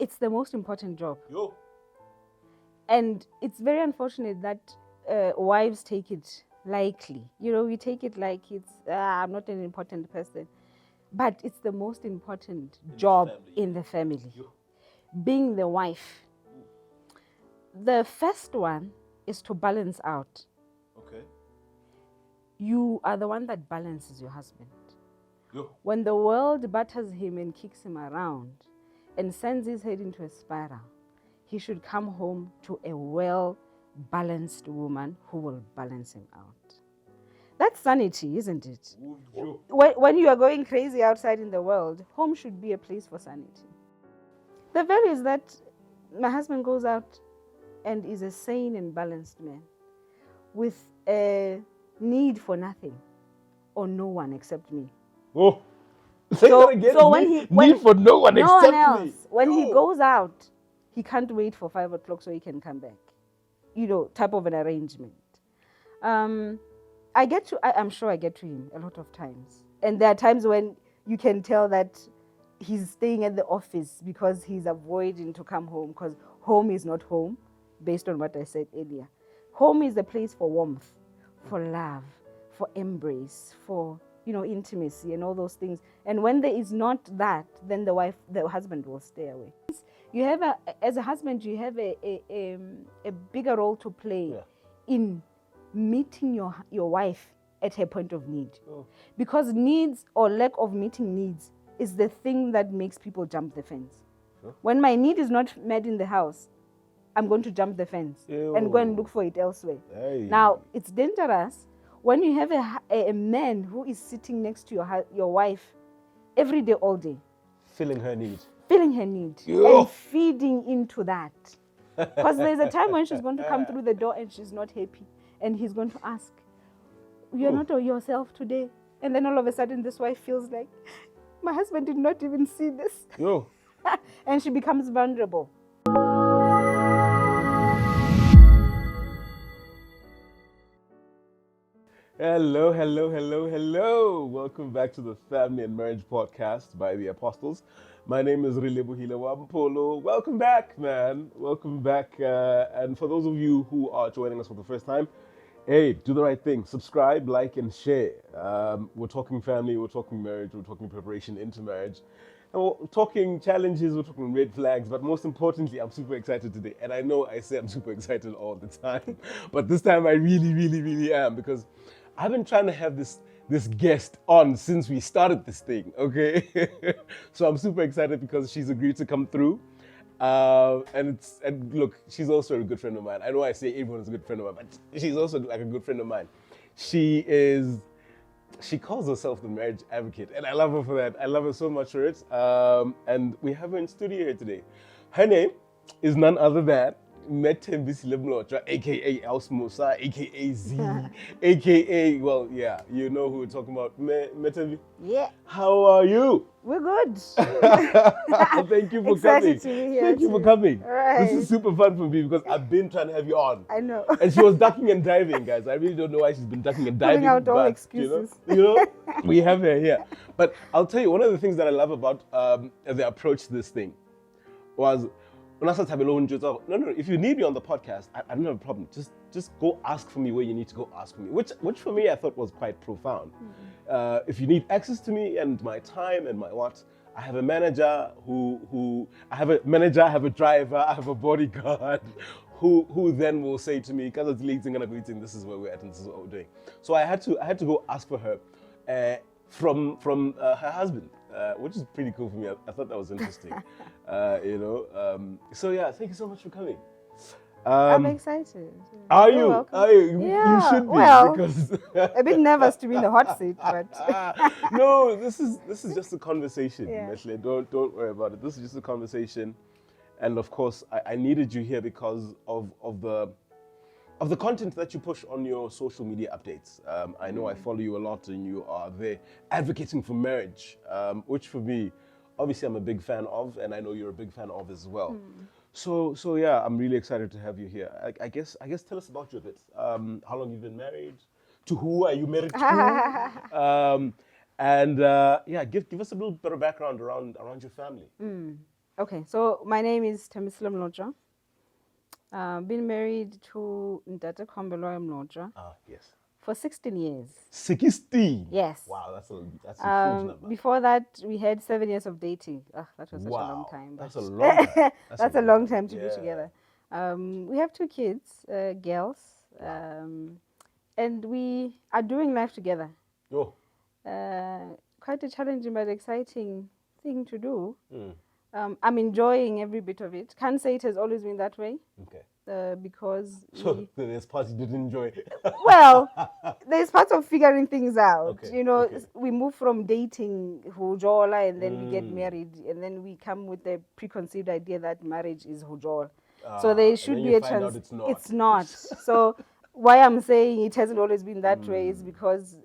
it's the most important job. Yo. And it's very unfortunate that wives take it lightly. You know, we take it like it's, I'm not an important person. But it's the most important job in the family. Yo. Being the wife. The first one is to balance out. Okay. You are the one that balances your husband. Yo. When the world batters him and kicks him around and sends his head into a spiral, he should come home to a well-balanced woman who will balance him out. That's sanity, isn't it? Yo. When you are going crazy outside in the world, home should be a place for sanity. The value is that my husband goes out and is a sane and balanced man with a need for nothing or no one except me. Oh. Say that again. So need for no one except else. me. When he goes out, he can't wait for 5 o'clock so he can come back. You know, type of an arrangement. I'm sure I get to him a lot of times. And there are times when you can tell that he's staying at the office because he's avoiding to come home, because home is not home, based on what I said earlier. Home is a place for warmth, for love, for embrace, for, you know, intimacy and all those things. And when there is not that, then the husband will stay away. You have as a husband, you have a bigger role to play in meeting your wife at her point of need. Because needs or lack of meeting needs is the thing that makes people jump the fence. When my need is not met in the house, I'm going to jump the fence and go and look for it elsewhere. Hey. Now, it's dangerous when you have a man who is sitting next to your wife every day, all day. Filling her need. And feeding into that. Because there's a time when she's going to come through the door and she's not happy. And he's going to ask, you're not yourself today. And then all of a sudden this wife feels like, my husband did not even see this. Yo. And she becomes vulnerable. Hello. Welcome back to the Family and Marriage Podcast by the Apostles. My name is Rilebuhile Wampolo. Welcome back, man. Welcome back. And for those of you who are joining us for the first time, hey, do the right thing. Subscribe, like, and share. We're talking family, we're talking marriage, we're talking preparation into marriage. And we're talking challenges, we're talking red flags, but most importantly, I'm super excited today. And I know I say I'm super excited all the time, but this time I really am, because I've been trying to have this guest on since we started this thing, okay? So I'm super excited because she's agreed to come through. And look, she's also a good friend of mine. I know I say everyone's a good friend of mine, but she's also like a good friend of mine. She calls herself the marriage advocate, and I love her for that. I love her so much for it. And we have her in studio here today. Her name is none other than Thembisile Mlotshwa, aka Elsmosa, aka Z, aka, well, yeah, you know who we're talking about. Thembi. Yeah. How are you? We're good. Thank you for coming. To be here. Thank you for coming. Right. This is super fun for me because I've been trying to have you on. I know. And she was ducking and diving, guys. I really don't know why she's been ducking and diving. Putting out all but, excuses. You know, we have her here. But I'll tell you, one of the things that I love about the approach to this thing was, when I started having no, if you need me on the podcast, I don't have a problem. Just go ask for me where you need to go ask for me, which for me I thought was quite profound. Mm-hmm. If you need access to me and my time and my what, I have a manager I have a driver, I have a bodyguard who then will say to me, this is where we're at and this is what we're doing. So I had to go ask for her from her husband. Which is pretty cool for me. I thought that was interesting. So yeah, thank you so much for coming. I'm excited. Are You're you? welcome. Are you? Yeah, You should be, well, because a bit nervous to be in the hot seat, but no, this is just a conversation. Yeah. Leslie. Don't worry about it. This is just a conversation, and of course, I needed you here because of the content that you push on your social media updates. I know I follow you a lot, and you are there advocating for marriage, which for me, obviously, I'm a big fan of, and I know you're a big fan of as well. So yeah, I'm really excited to have you here. I guess tell us about you a bit. How long you've been married? To who are you married to? And yeah, give us a little bit of background around your family. Okay, so my name is Thembisile Mlotshwa. Been married to Ntate Mlotshwa Ah, yes. for 16 years. 16. Yes. Wow, that's a huge number. Before that, we had 7 years of dating. That was such a long Wow, time. that's but- a long time. That's a long time to be Yeah. together. We have 2 kids, girls, Wow. and we are doing life together. Oh. Quite a challenging but exciting thing to do. Mm. I'm enjoying every bit of it. Can't say it has always been that way. Okay. Because So there's parts you didn't enjoy. well, there's parts of figuring things out. Okay, You know, okay. we move from dating hujola and then we get Mm. married and then we come with the preconceived idea that marriage is hujol. Ah, So there and should then be you a find out chance. it's not. So why I'm saying it hasn't always been that way is because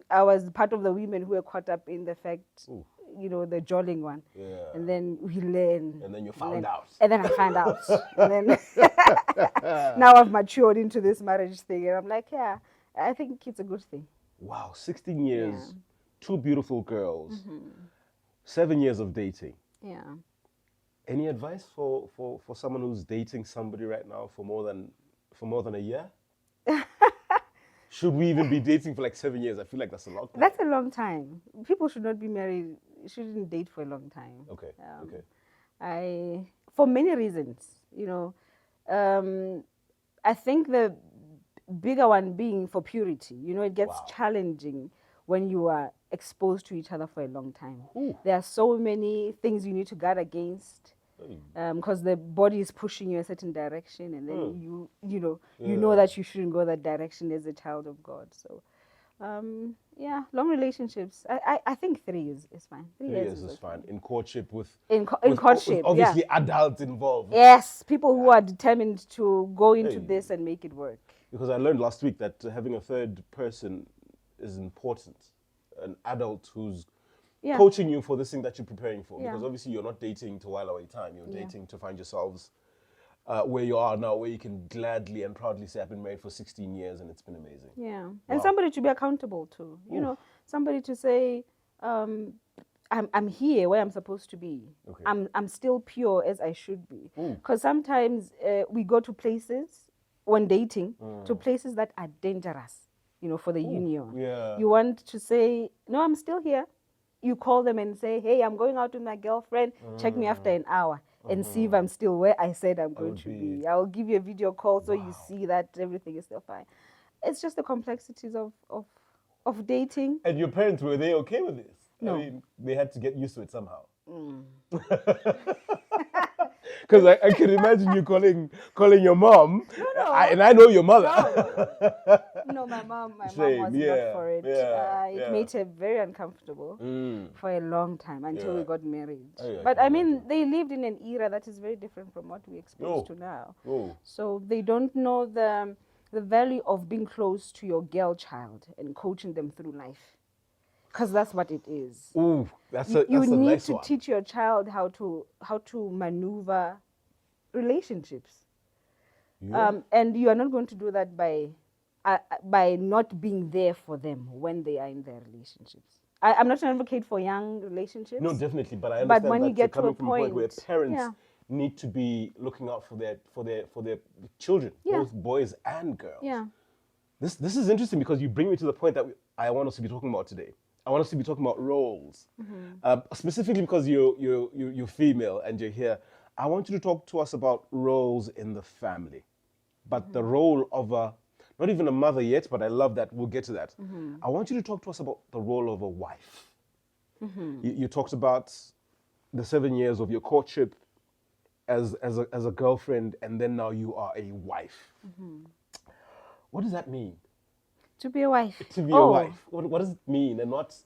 I was part of the women who were caught up in the fact, Ooh. you know, the jolling one. Yeah. And then we learn. And then you found out. And then I found out. And then now I've matured into this marriage thing. And I'm like, yeah, I think it's a good thing. Wow, 16 years, Yeah. 2 beautiful girls, 7 years of dating. Yeah. Any advice for someone who's dating somebody right now for more than a year? Should we even be dating for like 7 years? I feel like that's a long time. That's a long time. People should not be married, shouldn't date for a long time. Okay. For many reasons, you know. I think the bigger one being for purity. You know, it gets Wow. challenging when you are exposed to each other for a long time. Ooh. There are so many things you need to guard against because the body is pushing you a certain direction, and then you know that you shouldn't go that direction as a child of God. So, yeah, long relationships. I think 3 years is fine. 3 years is fine. In courtship with courtship, obviously adults involved. Yes, people who are determined to go into this and make it work. Because I learned last week that having a third person is important. An adult who's coaching you for this thing that you're preparing for. Yeah. Because obviously you're not dating to while away time. You're dating to find yourselves where you are now, where you can gladly and proudly say, I've been married for 16 years and it's been amazing. Yeah. And somebody to be accountable to. You know, somebody to say, I'm here where I'm supposed to be. Okay. I'm still pure as I should be. Because sometimes we go to places when dating, to places that are dangerous, you know, for the union. Yeah. You want to say, no, I'm still here. You call them and say, hey, I'm going out with my girlfriend. Check me after an hour and see if I'm still where I said I'm going to be. I'll give you a video call so you see that everything is still fine. It's just the complexities of dating. And your parents, were they okay with this? No. I mean, they had to get used to it somehow. Because I can imagine you calling your mom, and I know your mother. No, my mom was Same, not for it. It made her very uncomfortable for a long time until we got married. But I mean, they lived in an era that is very different from what we're exposed to now. So they don't know the value of being close to your girl child and coaching them through life. Because that's what it is. Ooh, that's a You need nice to one. teach your child how to maneuver relationships. And you are not going to do that by not being there for them when they are in their relationships. I'm not an advocate for young relationships. No, definitely, but I understand when that you get you're coming to a from a point where point- parents need to be looking out for their children, both boys and girls. Yeah. This is interesting because you bring me to the point that I want us to be talking about today. I want us to be talking about roles, specifically because you're female and you're here. I want you to talk to us about roles in the family, but the role of not even a mother yet, but I love that. We'll get to that. I want you to talk to us about the role of a wife. You talked about the 7 years of your courtship as a girlfriend, and then now you are a wife. What does that mean? To be a wife. To be a wife. What does it mean, and what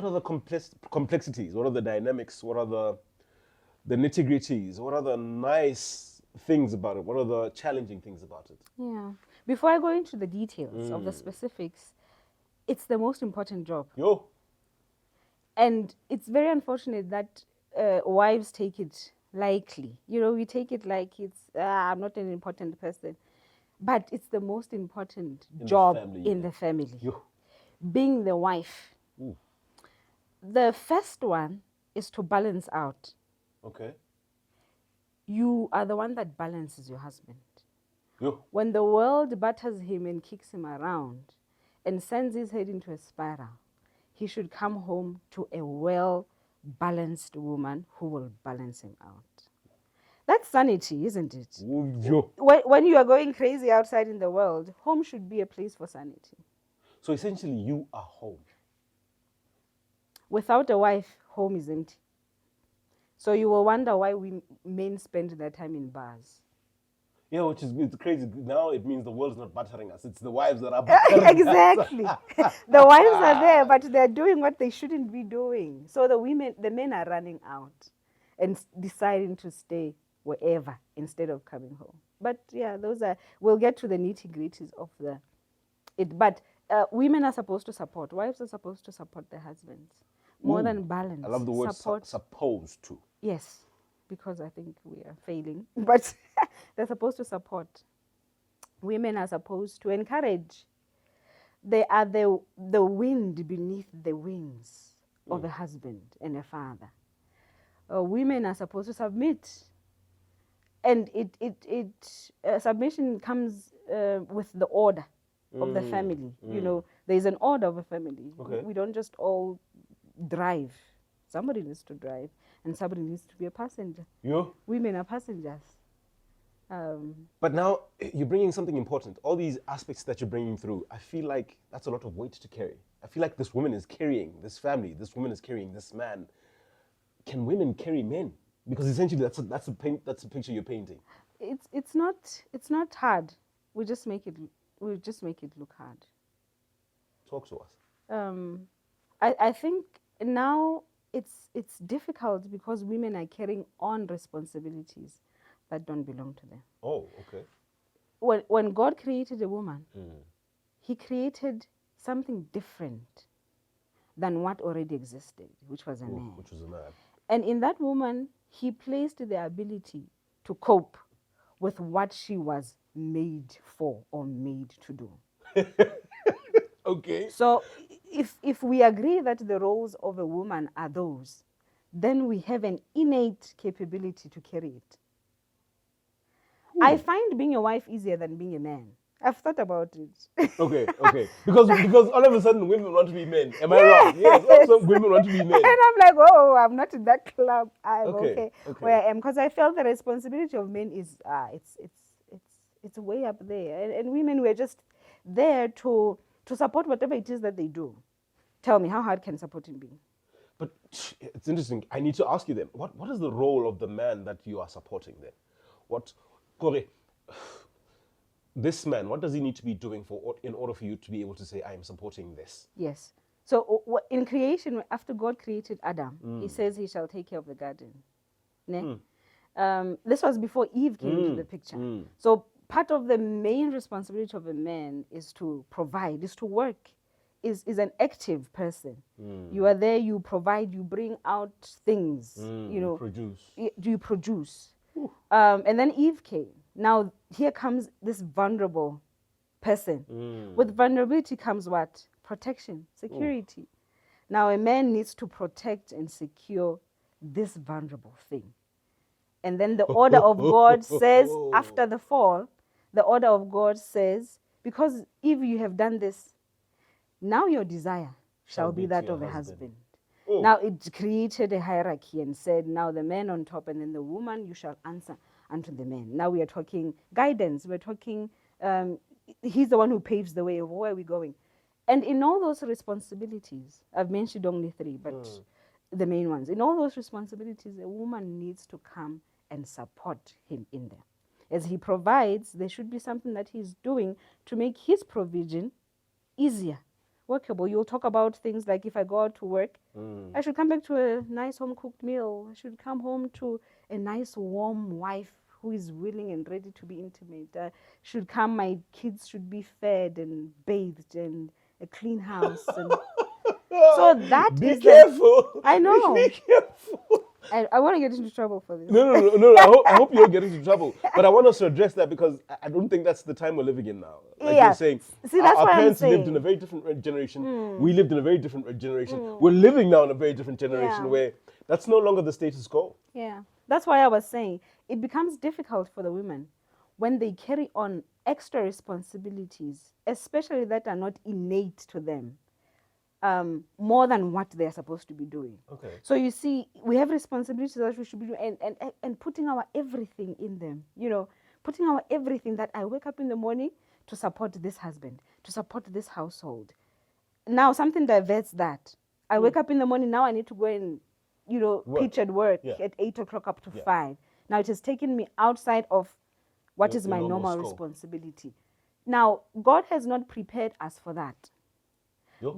are the complexities? What are the dynamics? What are the nitty-gritties? What are the nice things about it? What are the challenging things about it? Yeah. Before I go into the details of the specifics, it's the most important job. Yo. And it's very unfortunate that wives take it lightly. You know, we take it like I'm not an important person. But it's the most important job in the family. Yo. Being the wife. Ooh. The first one is to balance out. Okay. you are the one that balances your husband. Yo. When the world batters him and kicks him around and sends his head into a spiral, he should come home to a well-balanced woman who will balance him out. That's sanity, isn't it? Yo. When you are going crazy outside in the world, home should be a place for sanity. So essentially, you are home. Without a wife, home is empty. So you will wonder why men spend their time in bars. Yeah, which is it's crazy. Now it means the world's not battering us. It's the wives that are battering Exactly. The wives are there, but they're doing what they shouldn't be doing. So the men are running out and deciding to stay wherever instead of coming home. But yeah, we'll get to the nitty-gritties of it. But women are supposed to support. Wives are supposed to support their husbands more than balance. I love the word support. supposed to. Yes, because I think we are failing. But they're supposed to support. Women are supposed to encourage. They are the wind beneath the wings of a husband and a father. Women are supposed to submit. And submission comes with the order of the family. You know, there's an order of a family. Okay. We don't just all drive. Somebody needs to drive, and somebody needs to be a passenger. You? Women are passengers. But now you're bringing something important. All these aspects that you're bringing through, I feel like that's a lot of weight to carry. I feel like this woman is carrying this family. This woman is carrying this man. Can women carry men? Because essentially that's a picture you're painting. It's not hard. We just make it look hard. Talk to us. I think now it's difficult because women are carrying on responsibilities that don't belong to them. Oh, okay. When God created a woman, he created something different than what already existed, which was a man. Which was a man. And in that woman, he placed the ability to cope with what she was made for or made to do. Okay. So if we agree that the roles of a woman are those, then we have an innate capability to carry it. I find being a wife easier than being a man. I've thought about it. Okay. Because all of a sudden women want to be men. Am I wrong? Yes, all of a sudden women want to be men. And I'm like, oh, I'm not in that club. I'm Okay. where I am, because I felt the responsibility of men is it's way up there, and women were just there to support whatever it is that they do. Tell me, how hard can supporting be? But it's interesting. I need to ask you then, what is the role of the man that you are supporting then? Kore, this man, what does he need to be doing in order for you to be able to say, I am supporting this? Yes. So in creation, after God created Adam, he says he shall take care of the garden. Ne? This was before Eve came into the picture. So part of the main responsibility of a man is to provide, is to work, is an active person. You are there, you provide, you bring out things, Produce. You produce. And then Eve came. Now here comes this vulnerable person. With vulnerability comes what? Protection, security. Now a man needs to protect and secure this vulnerable thing. And then the order of God says, after the fall, the order of God says, because if you have done this, now your desire shall be that of a husband. Now it created a hierarchy and said, now the man on top and then the woman, you shall answer unto the man. Now we are talking guidance. We're talking, he's the one who paves the way of where we're going. And in all those responsibilities, I've mentioned only 3, but the main ones. In all those responsibilities, a woman needs to come and support him in there. As he provides, there should be something that he's doing to make his provision easier, workable. You'll talk about things like, if I go out to work, I should come back to a nice home-cooked meal. I should come home to a nice, warm wife who is willing and ready to be intimate. My kids should be fed and bathed and a clean house. And so that Be is careful. I know. Be careful. I want to get into trouble for this. No. I hope you don't get into trouble. But I want us to address that because I don't think that's the time we're living in now. Like you're saying, see, that's our what parents I'm saying. lived in a very different generation. We lived in a very different generation. We're living now in a very different generation where that's no longer the status quo. Yeah. That's why I was saying, it becomes difficult for the women when they carry on extra responsibilities, especially that are not innate to them, more than what they're supposed to be doing. Okay. So you see, we have responsibilities that we should be doing, and putting our everything in them, putting our everything, that I wake up in the morning to support this husband, to support this household. Now something diverts that. I wake up in the morning, now I need to go and, pitch at work at 8 o'clock up to 5. Now it has taken me outside of what is my normal responsibility. Now, God has not prepared us for that.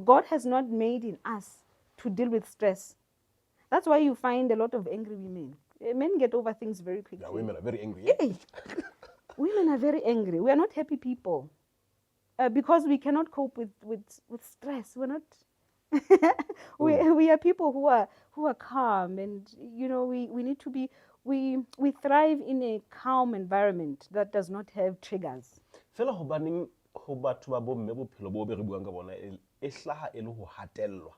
God has not made in us to deal with stress. That's why you find a lot of angry women. Men get over things very quickly. Yeah, women are very angry. Yeah. Women are very angry. We are not happy people because we cannot cope with stress. We're not. we are people who are calm, and we need to be. We thrive in a calm environment that does not have triggers. Fela hobaneng ho batho ba bomme bophelo bo be re buang ka bona e hlaha e le ho hatellwa.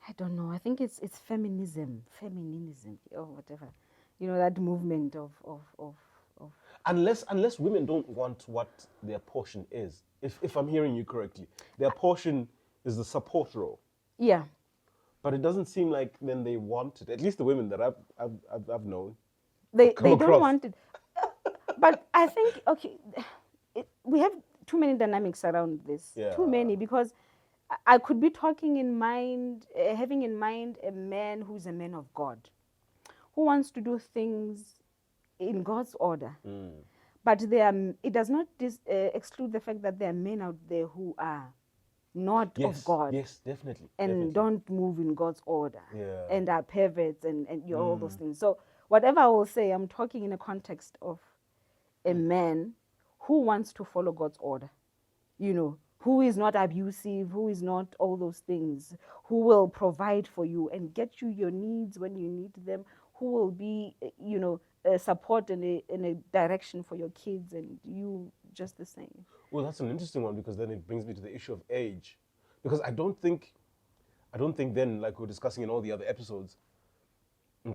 I don't know. I think it's feminism, or whatever. That movement of Unless women don't want what their portion is. If I'm hearing you correctly, their portion is the support role. Yeah. But it doesn't seem like then they want it. At least the women that I've known. They don't want it. But I think, we have too many dynamics around this. Yeah. Too many, because I could be talking in mind, having in mind a man who's a man of God, who wants to do things in God's order. But it does not exclude the fact that there are men out there who are not of God. Yes, definitely. And don't move in God's order. Yeah. And are perverts and all those things. So whatever I will say, I'm talking in a context of a man who wants to follow God's order. Who is not abusive, who is not all those things, who will provide for you and get you your needs when you need them, who will be, support in a direction for your kids, and you just the same. Well, that's an interesting one, because then it brings me to the issue of age. Because I don't think then, like we're discussing in all the other episodes, in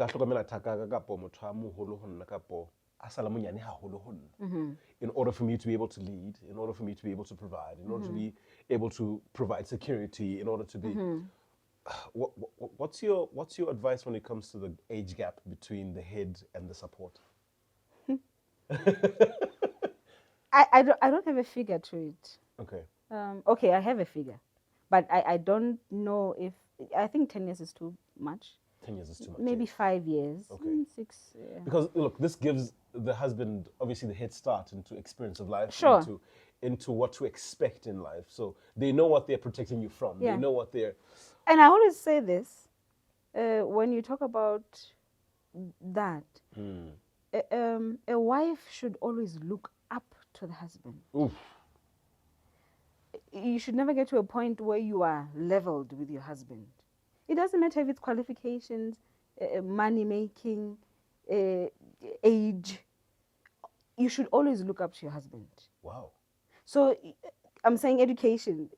order for me to be able to lead, in order for me to be able to provide, in order to be able to provide security, in order to be... What's your advice when it comes to the age gap between the head and the support? I don't have a figure to it. Okay. Okay, I have a figure, but I don't know if... I think 10 years is too much. 10 years is too much. Maybe 5 years. Okay. 6. Yeah. Because look, this gives the husband obviously the head start into experience of life, sure, into what to expect in life. So they know what they're protecting you from. Yeah. They know what they're... And I always say this, when you talk about that, a wife should always look up to the husband. Oof. You should never get to a point where you are leveled with your husband. It doesn't matter if it's qualifications, money making, age. You should always look up to your husband. Wow. So I'm saying education.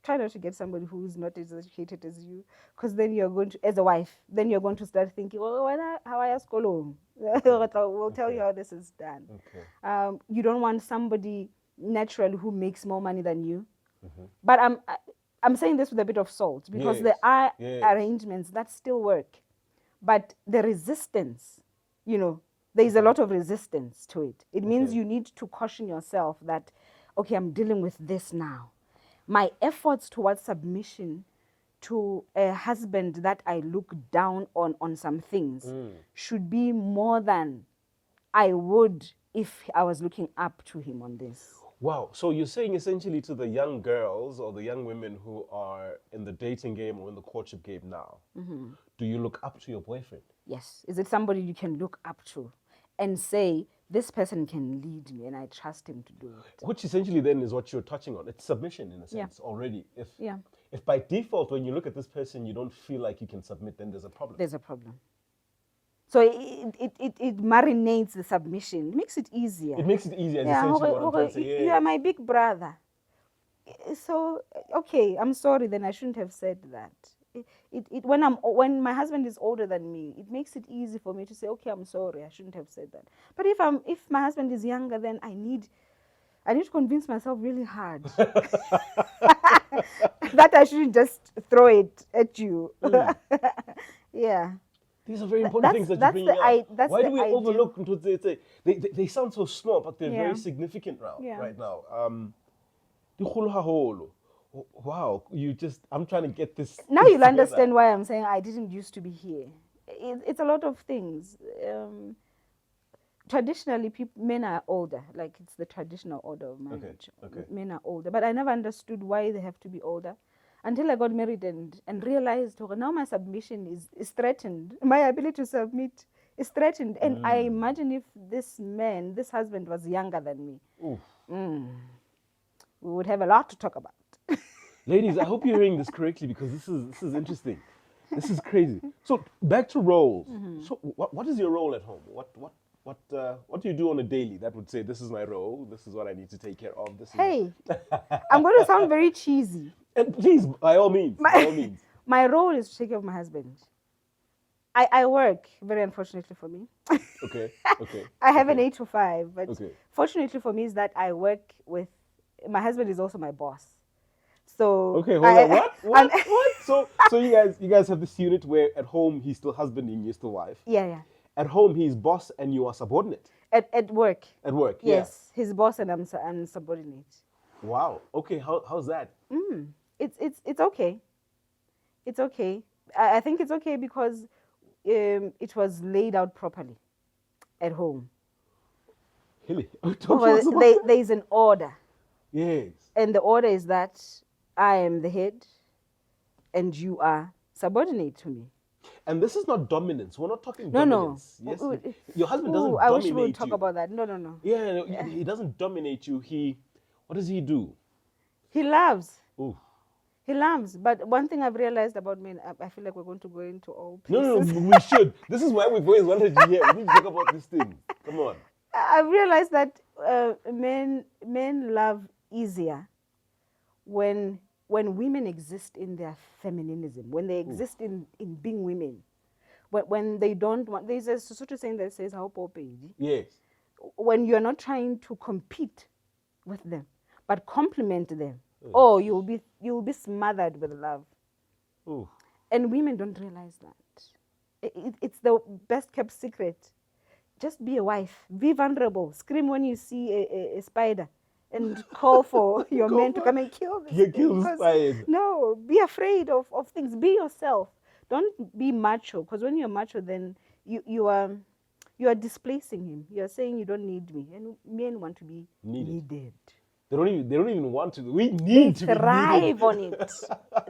Try not to get somebody who is not as educated as you, because then you're going to, as a wife, then you're going to start thinking, well, how I ask We'll tell you how this is done. Okay. You don't want somebody naturally who makes more money than you. But I'm saying this with a bit of salt, because there are arrangements that still work. But the resistance, there is a lot of resistance to it. It means you need to caution yourself that, okay, I'm dealing with this now. My efforts towards submission to a husband that I look down on some things should be more than I would if I was looking up to him on this. Wow. So you're saying essentially to the young girls or the young women who are in the dating game or in the courtship game now, do you look up to your boyfriend? Yes. Is it somebody you can look up to and say, this person can lead me and I trust him to do it? Which essentially then is what you're touching on. It's submission in a sense already. If by default, when you look at this person, you don't feel like you can submit, then there's a problem. There's a problem. So it marinates the submission. It makes it easier. It makes it easier, essentially what I'm trying to say. You are my big brother. So, okay, I'm sorry, then I shouldn't have said that. when my husband is older than me, it makes it easy for me to say, okay, I'm sorry, I shouldn't have said that. But if my husband is younger, then I need to convince myself really hard that I shouldn't just throw it at you. Yeah. These are very important things that you're bringing up. Why do we overlook what they sound so small, but they're very significant right now. Wow, I'm trying to get this. Now you'll understand why I'm saying I didn't used to be here. It's a lot of things. Traditionally, men are older, like it's the traditional order of marriage. Okay. Men are older, but I never understood why they have to be older until I got married and realized, oh, now my submission is threatened. My ability to submit is threatened. And I imagine if this husband was younger than me, we would have a lot to talk about. Ladies, I hope you're hearing this correctly, because this is interesting. This is crazy. So back to roles. So what is your role at home? What do you do on a daily that would say, this is my role, this is what I need to take care of? I'm going to sound very cheesy. And please, by all means. My role is to take care of my husband. I work, very unfortunately for me. Okay. I have an 8 to 5, but fortunately for me is that I work with, my husband is also my boss. So okay, hold on. What? So you guys have this unit where at home he's still husband and you're still wife. Yeah. At home he's boss and you are subordinate. At work. At work. Yes, he's boss and I'm subordinate. Wow. Okay. How's that? It's okay. It's okay. I think it's okay because it was laid out properly at home. Really? There is an order. Yes. And the order is that I am the head and you are subordinate to me. And this is not dominance. We're not talking dominance. No. Yes. Your husband doesn't dominate you. I wish we would talk about that. No. Yeah, he doesn't dominate you. What does he do? He loves. Ooh. He loves. But one thing I've realized about men, I feel like we're going to go into all places. No, we should. This is why we've always wanted to hear. We need to talk about these things. Come on. I've realized that men love easier when women exist in their feminism, when they exist in being women, when they don't want, there's a sort of saying that says, how yes. When you're not trying to compete with them, but compliment them, you'll be smothered with love. Ooh. And women don't realize that. It's the best kept secret. Just be a wife, be vulnerable, scream when you see a spider, and call for your men to come and kill them. You kill the spider. No, be afraid of things. Be yourself. Don't be macho, because when you're macho, then you are displacing him. You are saying you don't need me, and men want to be needed. They don't even want to. We need to be needed. They thrive on it.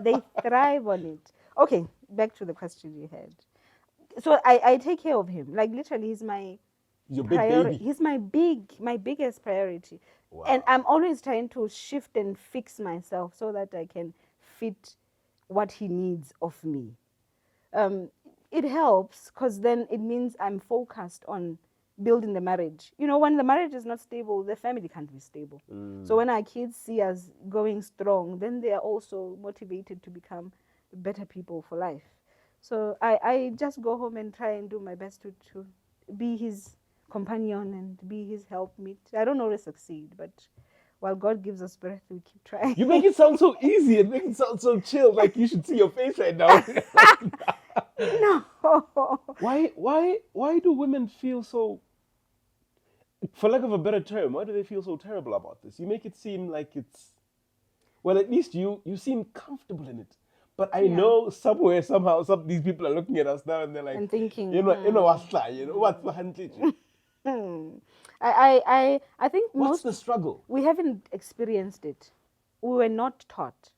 They thrive on it. Okay, back to the question you had. So I take care of him. Like literally, he's my priority. He's my biggest priority. Wow. And I'm always trying to shift and fix myself so that I can fit what he needs of me. It helps because then it means I'm focused on building the marriage. You know, when the marriage is not stable, the family can't be stable. So when our kids see us going strong, then they are also motivated to become better people for life. So I just go home and try and do my best to be his companion and be his helpmeet. I don't always succeed, but while God gives us breath, we keep trying. You make it sound so easy and make it sound so chill. Like you should see your face right now. No. Why do women feel so, for lack of a better term, why do they feel so terrible about this? You make it seem like it's, well, at least you seem comfortable in it. But I know somewhere, somehow, these people are looking at us now and they're like, and thinking, what's behind it? I think what's the struggle? We haven't experienced it. We were not taught.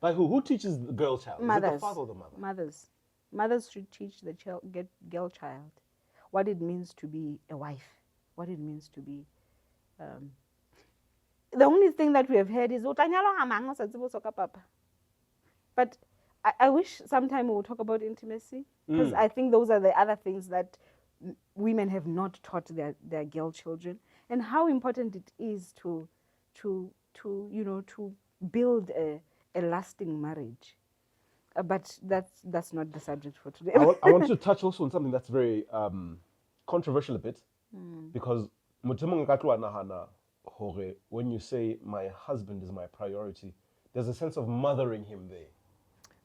By who? Who teaches the girl child? Mothers. Is it the father or the mother? Mothers should teach the girl child what it means to be a wife, what it means to be. The only thing that we have heard is, but I wish sometime we will talk about intimacy, because I think those are the other things that women have not taught their girl children, and how important it is to build a lasting marriage. But that's not the subject for today. I want you to touch also on something that's very controversial a bit, because when you say my husband is my priority, there's a sense of mothering him there.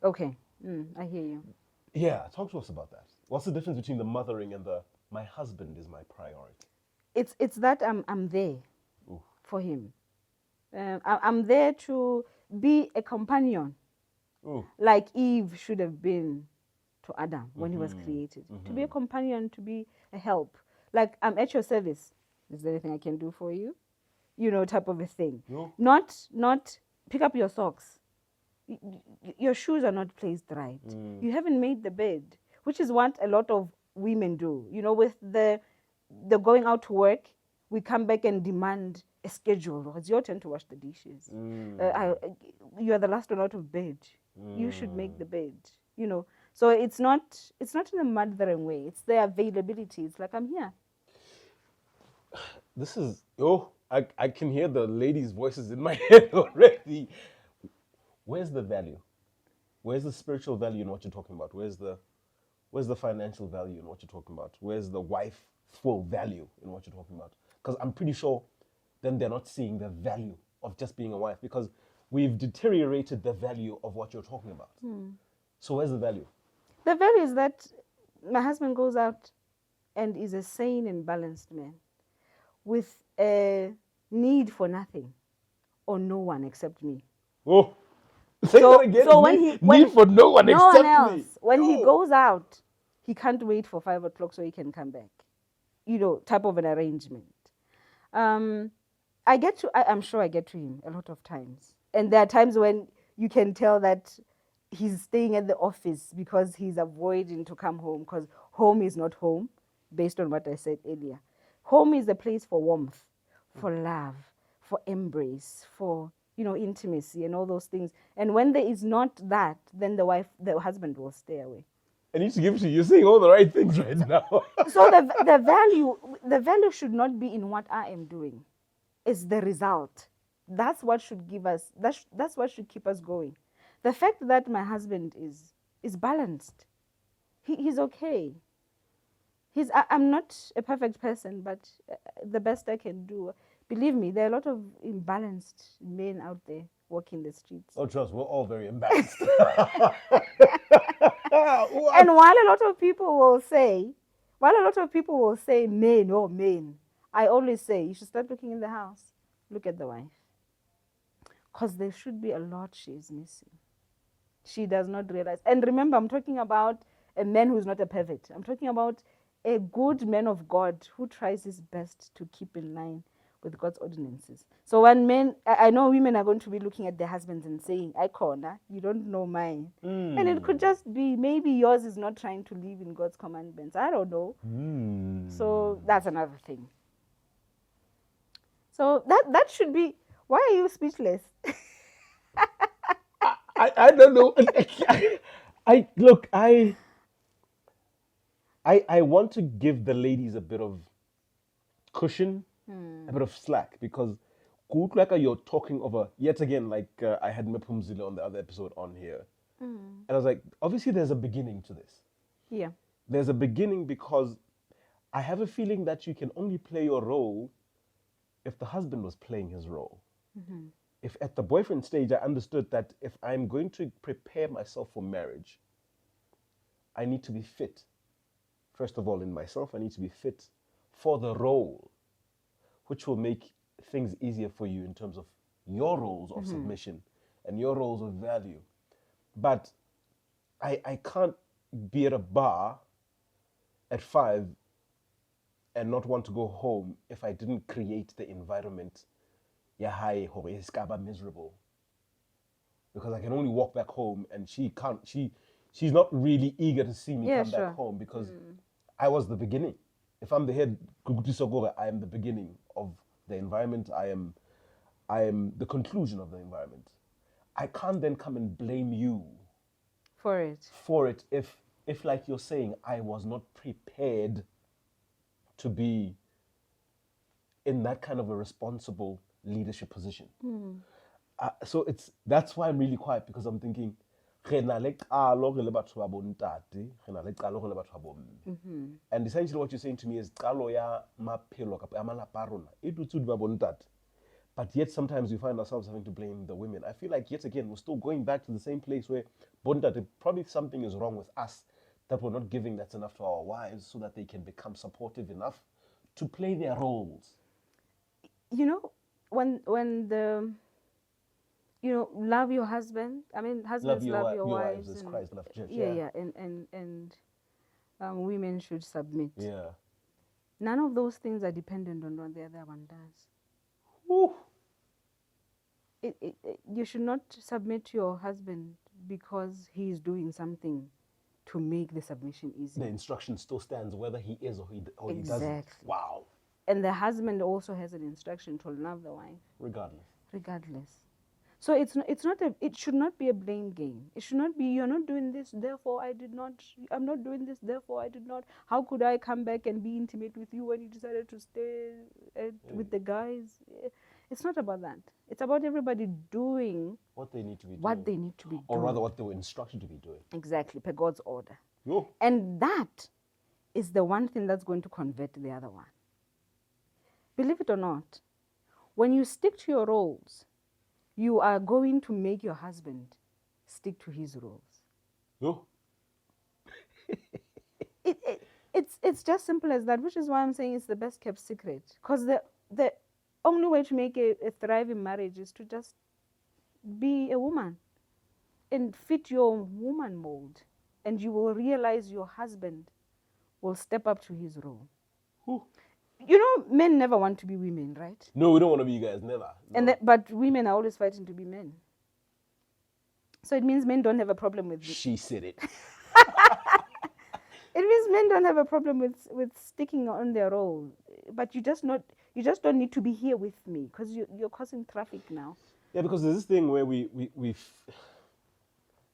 Okay, I hear you. Yeah, talk to us about that. What's the difference between the mothering and the my husband is my priority? It's that I'm there Ooh. for him. I'm there to be a companion, Ooh. like Eve should have been to Adam when he was created. To be a companion, to be a help. Like, I'm at your service. Is there anything I can do for you? You know, type of a thing. No. Not pick up your socks. Your shoes are not placed right. You haven't made the bed, which is what a lot of women do. You know, with the going out to work, we come back and demand a schedule. It's your turn to wash the dishes. You are the last one out of bed. You should make the bed. You know, so it's not in a mothering way. It's the availability. It's like, I'm here. This is I can hear the ladies' voices in my head already. Where's the value? Where's the spiritual value in what you're talking about? Where's the financial value in what you're talking about? Where's the wifeful value in what you're talking about? Because I'm pretty sure then they're not seeing the value of just being a wife, because we've deteriorated the value of what you're talking about. So where's the value? The value is that my husband goes out and is a sane and balanced man with a need for nothing or no one except me. Oh, say that again. So need for no one except else, me. When he goes out, he can't wait for 5 o'clock so he can come back. You know, type of an arrangement. I'm sure I get to him a lot of times. And there are times when you can tell that he's staying at the office because he's avoiding to come home, because home is not home, based on what I said earlier. Home is a place for warmth, for love, for embrace, for, you know, intimacy and all those things. And when there is not that, then the husband will stay away. I need to give it to you. You're saying all the right things right now. So the value should not be in what I am doing. It's the result. That's what should give us. That's what should keep us going. The fact that my husband is balanced. He's okay. I'm not a perfect person, but the best I can do. Believe me, there are a lot of imbalanced men out there walking the streets. Oh, trust, we're all very imbalanced. And while a lot of people will say, men, oh men, I always say, you should start looking in the house. Look at the wife. Because there should be a lot she's missing. She does not realize. And remember, I'm talking about a man who's not a pervert. I'm talking about a good man of God who tries his best to keep in line with God's ordinances. So when men, I know women are going to be looking at their husbands and saying, Icona, you don't know mine. And it could just be, maybe yours is not trying to live in God's commandments. I don't know. So that's another thing. So that should be, why are you speechless? I don't know. I want to give the ladies a bit of cushion, a bit of slack, because you're talking over yet again, like I had Thembisile on the other episode on here, and I was like, obviously there's a beginning to this. Yeah. There's a beginning, because I have a feeling that you can only play your role if the husband was playing his role. If at the boyfriend stage I understood that if I'm going to prepare myself for marriage, I need to be fit. First of all, in myself, I need to be fit for the role, which will make things easier for you in terms of your roles of submission and your roles of value. But I can't be at a bar at 5 and not want to go home if I didn't create the environment miserable. Because I can only walk back home, and she's not really eager to see me come back home, because I was the beginning. If I'm the head, I am the beginning of the environment. I am the conclusion of the environment. I can't then come and blame you for it if like you're saying, I was not prepared to be in that kind of a responsible leadership position. So that's why I'm really quiet, because I'm thinking, re na le qalo re le batho ba bontate, re na le qalo re le batho ba bomme. And essentially what you're saying to me is qalo ya maphelo kapa ya malapa a rona e dutse hodima bontate. But yet sometimes we find ourselves having to blame the women. I feel like yet again we're still going back to the same place where bontate, probably something is wrong with us, that we're not giving that enough to our wives so that they can become supportive enough to play their roles. You know, when the love your husband. I mean, husbands love your wives as Christ loved church. Yeah, and women should submit. Yeah. None of those things are dependent on what the other one does. Woo. You should not submit to your husband because he is doing something to make the submission easy. The instruction still stands whether he is or he doesn't. Exactly. Wow. And the husband also has an instruction to love the wife. Regardless. So it should not be a blame game. It should not be, you're not doing this, therefore I'm not doing this, therefore I did not. How could I come back and be intimate with you when you decided to stay with the guys? It's not about that. It's about everybody doing what they need to be doing. Or rather what they were instructed to be doing. Exactly, per God's order. Yo. And that is the one thing that's going to convert the other one. Believe it or not, when you stick to your roles, you are going to make your husband stick to his roles. No. It's just simple as that, which is why I'm saying it's the best kept secret. Because the only way to make a thriving marriage is to just be a woman and fit your woman mold. And you will realize your husband will step up to his role. Ooh. You know, men never want to be women, right? No, we don't want to be you guys, never. No. But women are always fighting to be men. So it means men don't have a problem with... She said it. It means men don't have a problem with sticking on their role. But you just don't need to be here with me because you're causing traffic now. Yeah, because there's this thing where we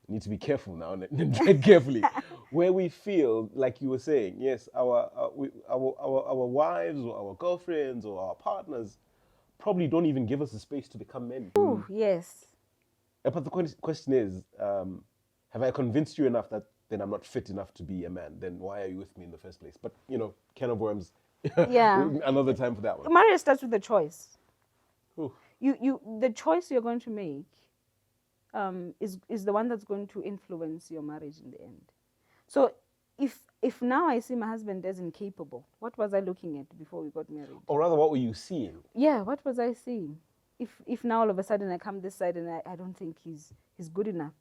need to be careful now and tread carefully, where we feel like you were saying, yes, our wives or our girlfriends or our partners probably don't even give us the space to become men. Oh, yes. But the question is, have I convinced you enough that then I'm not fit enough to be a man? Then why are you with me in the first place? But, can of worms. Yeah. Another time for that one. Marriage starts with the choice. Ooh. The choice you're going to make is the one that's going to influence your marriage in the end. So if now I see my husband as incapable, what was I looking at before we got married? Or rather, what were you seeing? Yeah, what was I seeing? If now all of a sudden I come this side and I don't think he's good enough.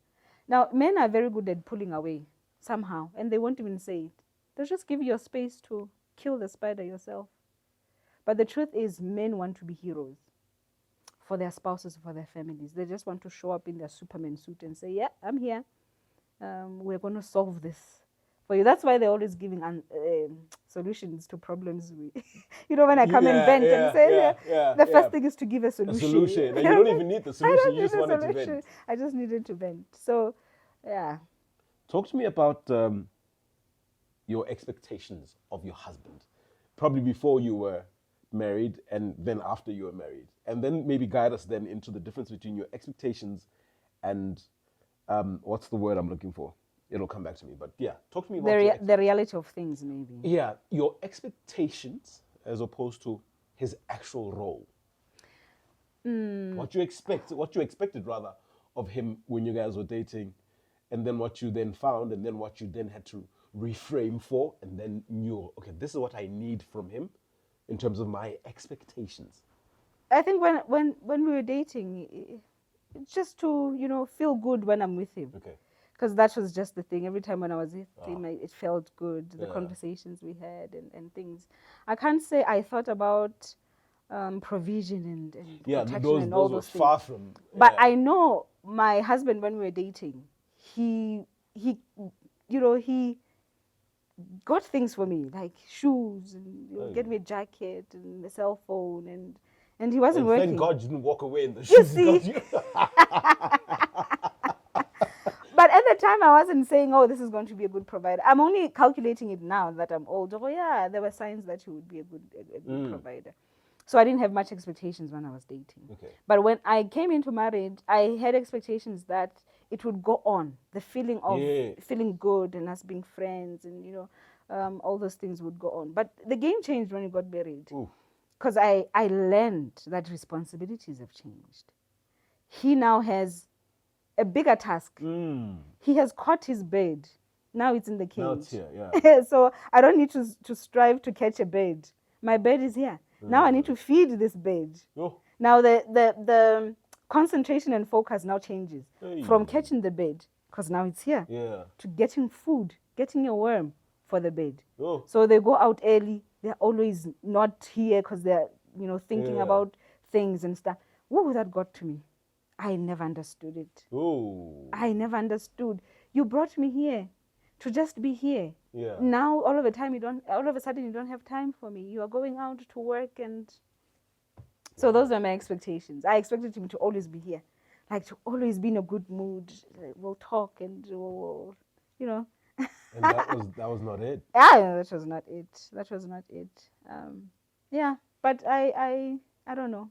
Now, men are very good at pulling away somehow, and they won't even say it. They'll just give you a space to kill the spider yourself. But the truth is, men want to be heroes for their spouses, for their families. They just want to show up in their Superman suit and say, yeah, I'm here. We're going to solve this for you. That's why they're always giving solutions to problems. When I come and vent and say, the first thing is to give a solution. A solution. And you don't even need the solution. You just wanted to vent. I just needed to vent. So, yeah. Talk to me about your expectations of your husband, probably before you were married and then after you were married, and then maybe guide us then into the difference between your expectations and what's the word I'm looking for? It'll come back to me, but yeah, talk to me about the reality of things, maybe. Yeah, your expectations as opposed to his actual role. What you expected rather of him when you guys were dating, and then what you then found, and then what you then had to reframe for, and then knew, okay, this is what I need from him in terms of my expectations. I think when we were dating, it's just to feel good when I'm with him. Okay. Because that was just the thing. Every time when I was with him, it felt good. The conversations we had and things. I can't say I thought about provision and protection and all those things. Far from. But I know my husband, when we were dating, he got things for me like shoes and get me a jacket and a cell phone and he wasn't working. Thank God you didn't walk away in the shoes. You see? But at the time, I wasn't saying, oh, this is going to be a good provider. I'm only calculating it now that I'm older. Oh, yeah, there were signs that he would be a good provider. So I didn't have much expectations when I was dating. Okay. But when I came into marriage, I had expectations that it would go on. The feeling of feeling good and us being friends and, all those things would go on. But the game changed when we got married. Because I learned that responsibilities have changed. He now has a bigger task. He has caught his bird. Now it's in the cage. Now it's here, yeah. So I don't need to strive to catch a bird. My bird is here. Now I need to feed this bird. Now the concentration and focus now changes from catching the bird, because now it's here, to getting food, getting a worm for the bird. So they go out early. They're always not here because they're thinking about things and stuff. Whoa, that got to me. I never understood it. I never understood. You brought me here to just be here. Now all of a sudden you don't have time for me. You are going out to work, and so those were my expectations. I expected him to always be here, like to always be in a good mood. We'll talk and we'll. And that was not it. Yeah, that was not it. That was not it. Yeah, but I don't know.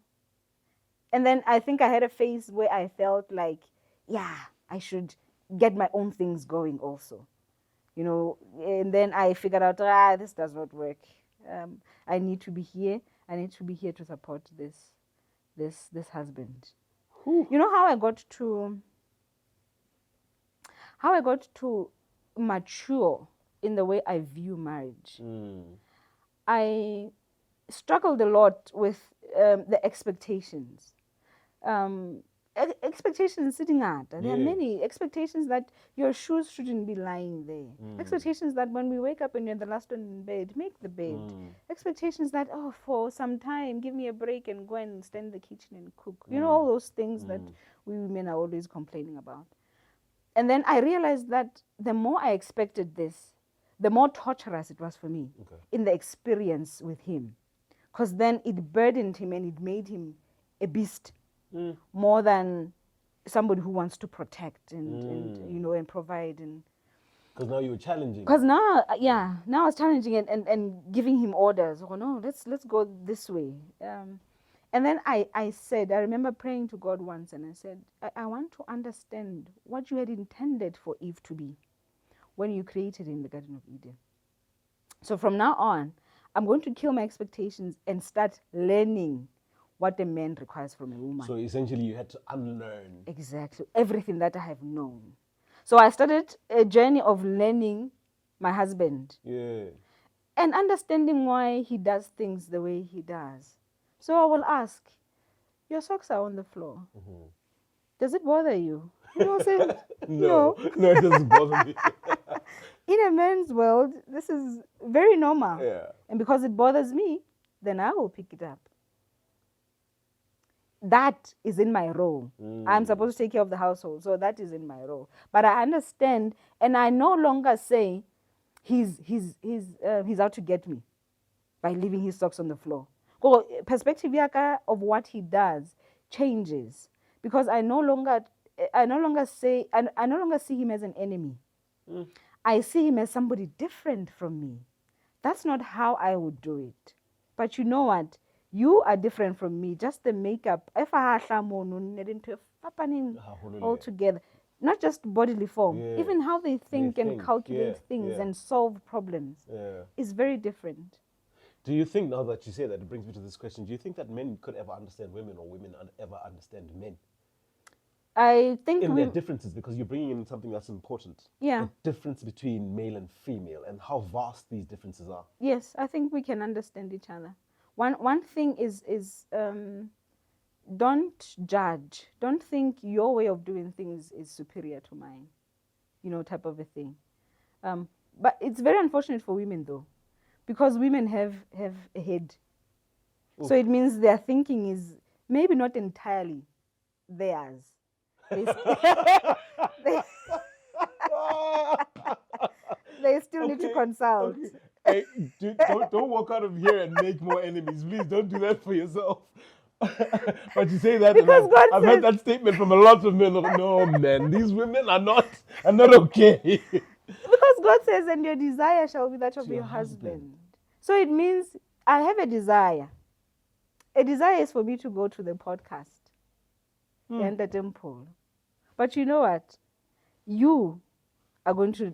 And then I think I had a phase where I felt like, I should get my own things going also. And then I figured out, this does not work. I need to be here. I need to be here to support this husband. You know how I got to mature in the way I view marriage. I struggled a lot with the expectations. Expectations sitting out. There are many expectations that your shoes shouldn't be lying there. Expectations that when we wake up and you're the last one in bed, make the bed. Expectations that, for some time, give me a break and go and stand in the kitchen and cook. All those things that we women are always complaining about. And then I realized that the more I expected this, the more torturous it was for me in the experience with him. Because then it burdened him and it made him a beast. More than somebody who wants to protect and provide. And because now you were challenging. Because now I was challenging and giving him orders. Oh no, let's go this way. And then I remember praying to God once, and I said, I want to understand what you had intended for Eve to be when you created in the Garden of Eden. So from now on, I'm going to kill my expectations and start learning what a man requires from a woman. So essentially you had to unlearn. Exactly. Everything that I have known. So I started a journey of learning my husband. And understanding why he does things the way he does. So I will ask, your socks are on the floor. Does it bother you? You will say, no, it doesn't bother me. In a man's world, this is very normal. And because it bothers me, then I will pick it up. That is in my role. I'm supposed to take care of the household, so that is in my role. But I understand, and I no longer say he's out to get me by leaving his socks on the floor. Perspective of what he does changes, because I no longer see him as an enemy. I see him as somebody different from me. That's not how I would do it. But you know what? You are different from me. Just the makeup. Altogether. Not just bodily form. Even how they think and calculate things and solve problems is very different. Do you think, now that you say that, it brings me to this question, do you think that men could ever understand women, or women ever understand men? I think in their differences, because you're bringing in something that's important. Yeah. The difference between male and female and how vast these differences are. Yes, I think we can understand each other. One thing is don't judge. Don't think your way of doing things is superior to mine, type of a thing. But it's very unfortunate for women, though, because women have a head. Ooh. So it means their thinking is maybe not entirely theirs. They still need to consult. Okay. Hey, don't walk out of here and make more enemies. Please don't do that for yourself. But you say that, because I've heard that statement from a lot of men. No, man, these women are not okay. Because God says, and your desire shall be that of your husband. So it means I have a desire. a desire is for me to go to the podcast and the temple. But you know what? You are going to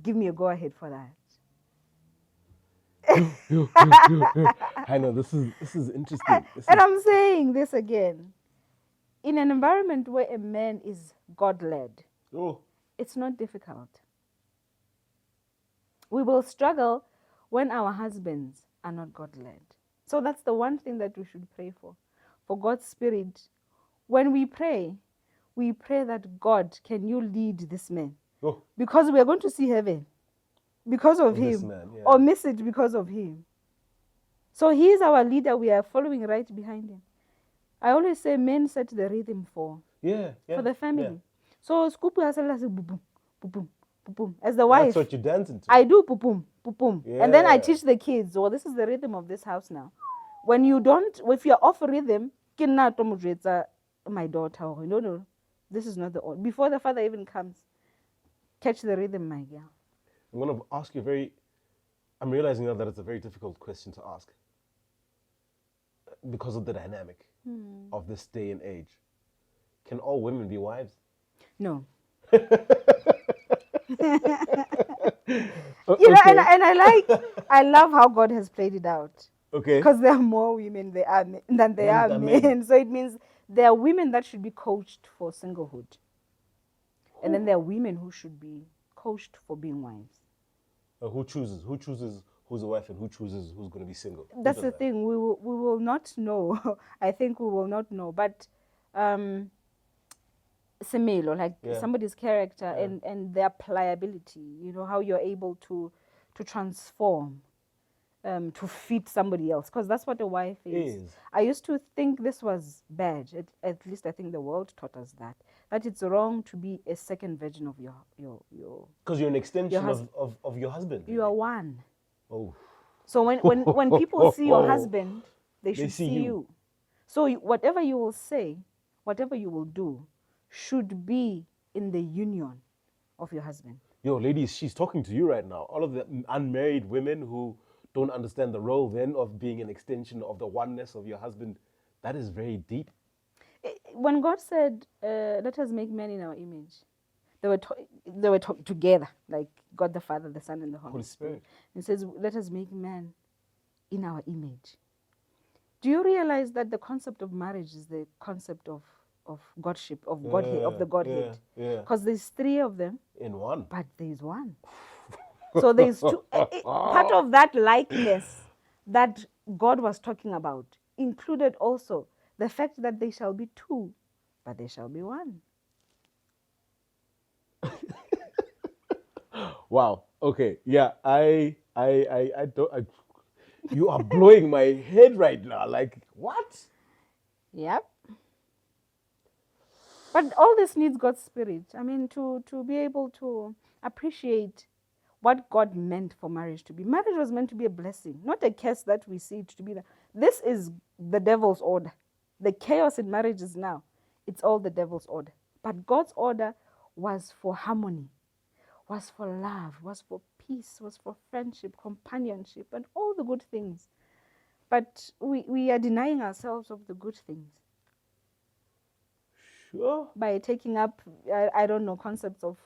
give me a go ahead for that. I know this is interesting. And I'm saying this again. In an environment where a man is God-led, it's not difficult. We will struggle when our husbands are not God-led. So that's the one thing that we should pray for God's Spirit. When we pray that God, can you lead this man? Because we are going to see heaven because of him, or miss it because of him. So he is our leader. We are following right behind him. I always say men set the rhythm for the family. Yeah. So scoop has boom, boom, boom, boom. As the wife, that's what you're dancing to. I do boom, boom, boom, and then I teach the kids. Well, this is the rhythm of this house now. When you don't, if you're off rhythm, my daughter. No, this is not the order. Before the father even comes, catch the rhythm, my girl. I'm going to ask you I'm realizing now that it's a very difficult question to ask because of the dynamic of this day and age. Can all women be wives? No. Okay. And I love how God has played it out. Okay. Because there are more women than there are men. So it means there are women that should be coached for singlehood. And then there are women who should be coached for being wives. Who chooses who's a wife and who chooses who's going to be single? That's the thing. We will not know. I think we will not know. But semelo, like somebody's character and their pliability, how you're able to transform to fit somebody else, because that's what a wife is. I used to think this was bad. At least I think the world taught us that it's wrong to be a second version of your because you're an extension of your husband. You are one. Oh. So when people see your husband, they should see you. So whatever you will say, whatever you will do, should be in the union of your husband. Yo, ladies, she's talking to you right now. All of the unmarried women who don't understand the role then of being an extension of the oneness of your husband, that is very deep. When God said, let us make man in our image, they were together, like God the Father, the Son, and the Holy Spirit. It says, let us make man in our image. Do you realize that the concept of marriage is the concept of Godship, of Godhead, of the Godhead? Because there's three of them in one, but there's one. So there's two. Part of that likeness that God was talking about included also the fact that they shall be two, but they shall be one. Wow. Okay. Yeah. I don't. You are blowing my head right now. Like what? Yep. But all this needs God's Spirit. I mean, to be able to appreciate what God meant for marriage to be. Marriage was meant to be a blessing, not a curse that we see it to be. This is the devil's order. The chaos in marriages now, it's all the devil's order. But God's order was for harmony, was for love, was for peace, was for friendship, companionship, and all the good things. But we are denying ourselves of the good things. Sure. By taking up, I don't know, concepts of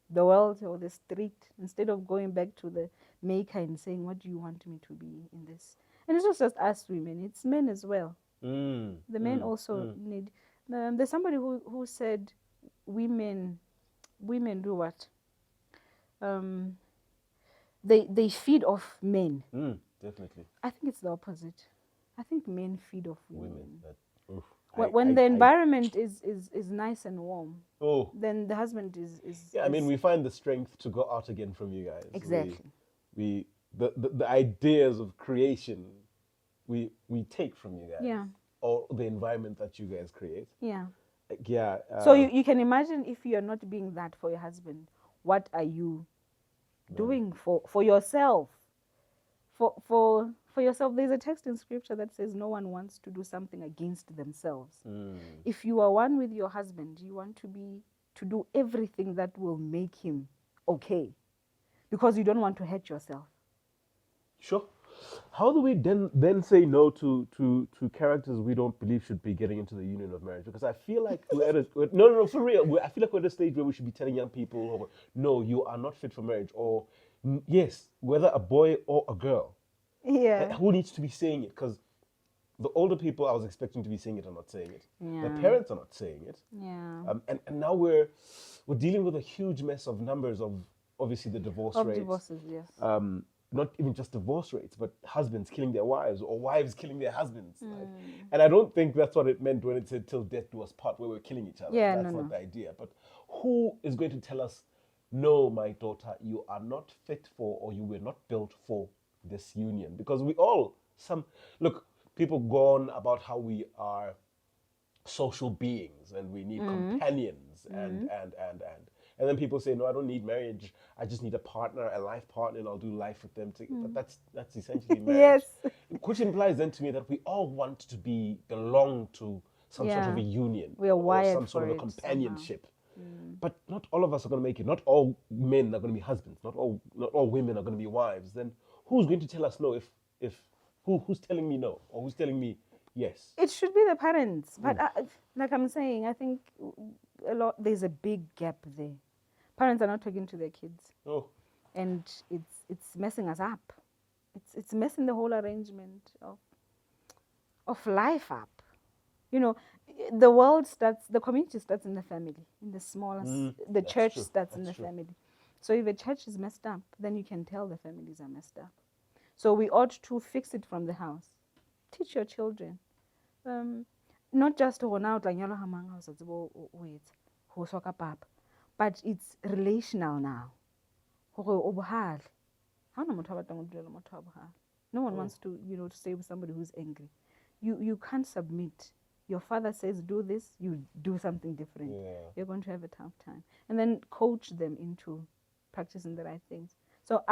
the world or the street, instead of going back to the maker and saying, what do you want me to be in this? And it's not just us women, it's men as well. The men also need. There's somebody who said women do what? They feed off men. Definitely. I think it's the opposite. I think men feed off women. When the environment is nice and warm, then the husband is. Yeah, I mean, we find the strength to go out again from you guys. Exactly. The ideas of creation, we take from you guys. Yeah. Or the environment that you guys create. Yeah. Yeah. So you can imagine, if you're not being that for your husband, what are you doing for yourself? For yourself, there's a text in scripture that says no one wants to do something against themselves. If you are one with your husband, you want to do everything that will make him okay, because you don't want to hurt yourself. Sure. How do we then say no to characters we don't believe should be getting into the union of marriage? Because I feel like no, for real. I feel like we're at a stage where we should be telling young people, oh, no, you are not fit for marriage, or yes, whether a boy or a girl, Yeah. who needs to be saying it? Because the older people I was expecting to be saying it are not saying it. Yeah. Their parents are not saying it. Yeah. And now we're dealing with a huge mess of numbers of obviously the divorce Of rates. divorces, yes. Not even just divorce rates, but husbands killing their wives or wives killing their husbands. Like, and I don't think that's what it meant when it said till death do us part, where we're killing each other. Yeah, That's not the idea. But who is going to tell us, no, my daughter, you are not fit for, or you were not built for this union? Because we all, look, people go on about how we are social beings and we need companions and then people say, no, I don't need marriage. I just need a partner, a life partner, and I'll do life with them. But that's essentially marriage. Yes. Which implies then to me that we all want to belong to some sort of a union. We are wired or some sort for of a it companionship. But not all of us are going to make it. Not all men are going to be husbands. Not all women are going to be wives. Then who's going to tell us no? Who's telling me no, or who's telling me yes? It should be the parents. But like I'm saying, I think there's a big gap there. Parents are not talking to their kids. Oh. And it's messing us up. It's messing the whole arrangement of life up. You know, the community starts in the family, in the smallest, the church starts in the family. So if a church is messed up, then you can tell the families are messed up. So we ought to fix it from the house. Teach your children. Not just but it's relational now. No one wants to, to stay with somebody who's angry. You can't submit. Your father says do this, you do something different. Yeah. You're going to have a tough time. And then coach them into practicing the right things. So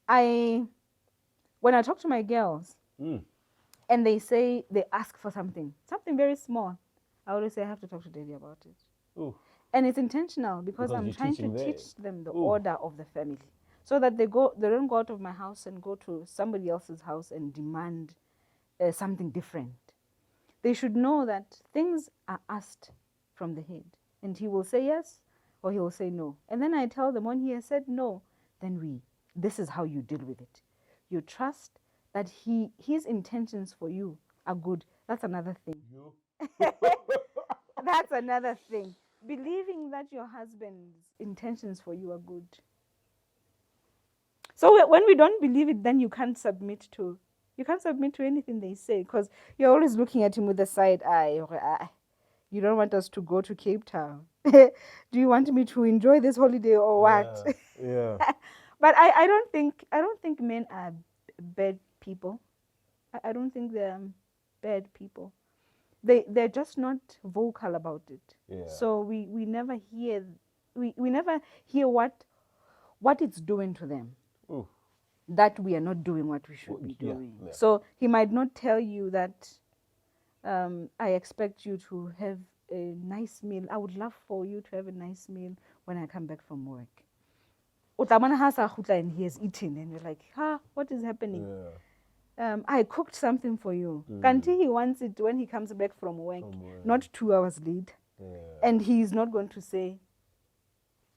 when I talk to my girls and they ask for something very small, I always say I have to talk to daddy about it. Ooh. And it's intentional because I'm trying to teach them the order of the family, so that they don't go out of my house and go to somebody else's house and demand something different. They should know that things are asked from the head, and he will say yes or he will say no. And then I tell them, when he has said no, then this is how you deal with it. You trust that his intentions for you are good. That's another thing. That's another thing. Believing that your husband's intentions for you are good. So when we don't believe it, then you can't submit to anything they say, because you're always looking at him with a side eye. You don't want us to go to Cape Town. Do you want me to enjoy this holiday or what? Yeah. But I don't think men are bad people. I don't think they're bad people. They're just not vocal about it. Yeah. So we never hear what it's doing to them. Ooh. That we are not doing what we should be doing. Yeah. So he might not tell you that I expect you to have a nice meal. I would love for you to have a nice meal when I come back from work. And he has eaten, and you're like, what is happening? Yeah. I cooked something for you. Kanti he wants it when he comes back from work, not 2 hours late. Yeah. And he's not going to say,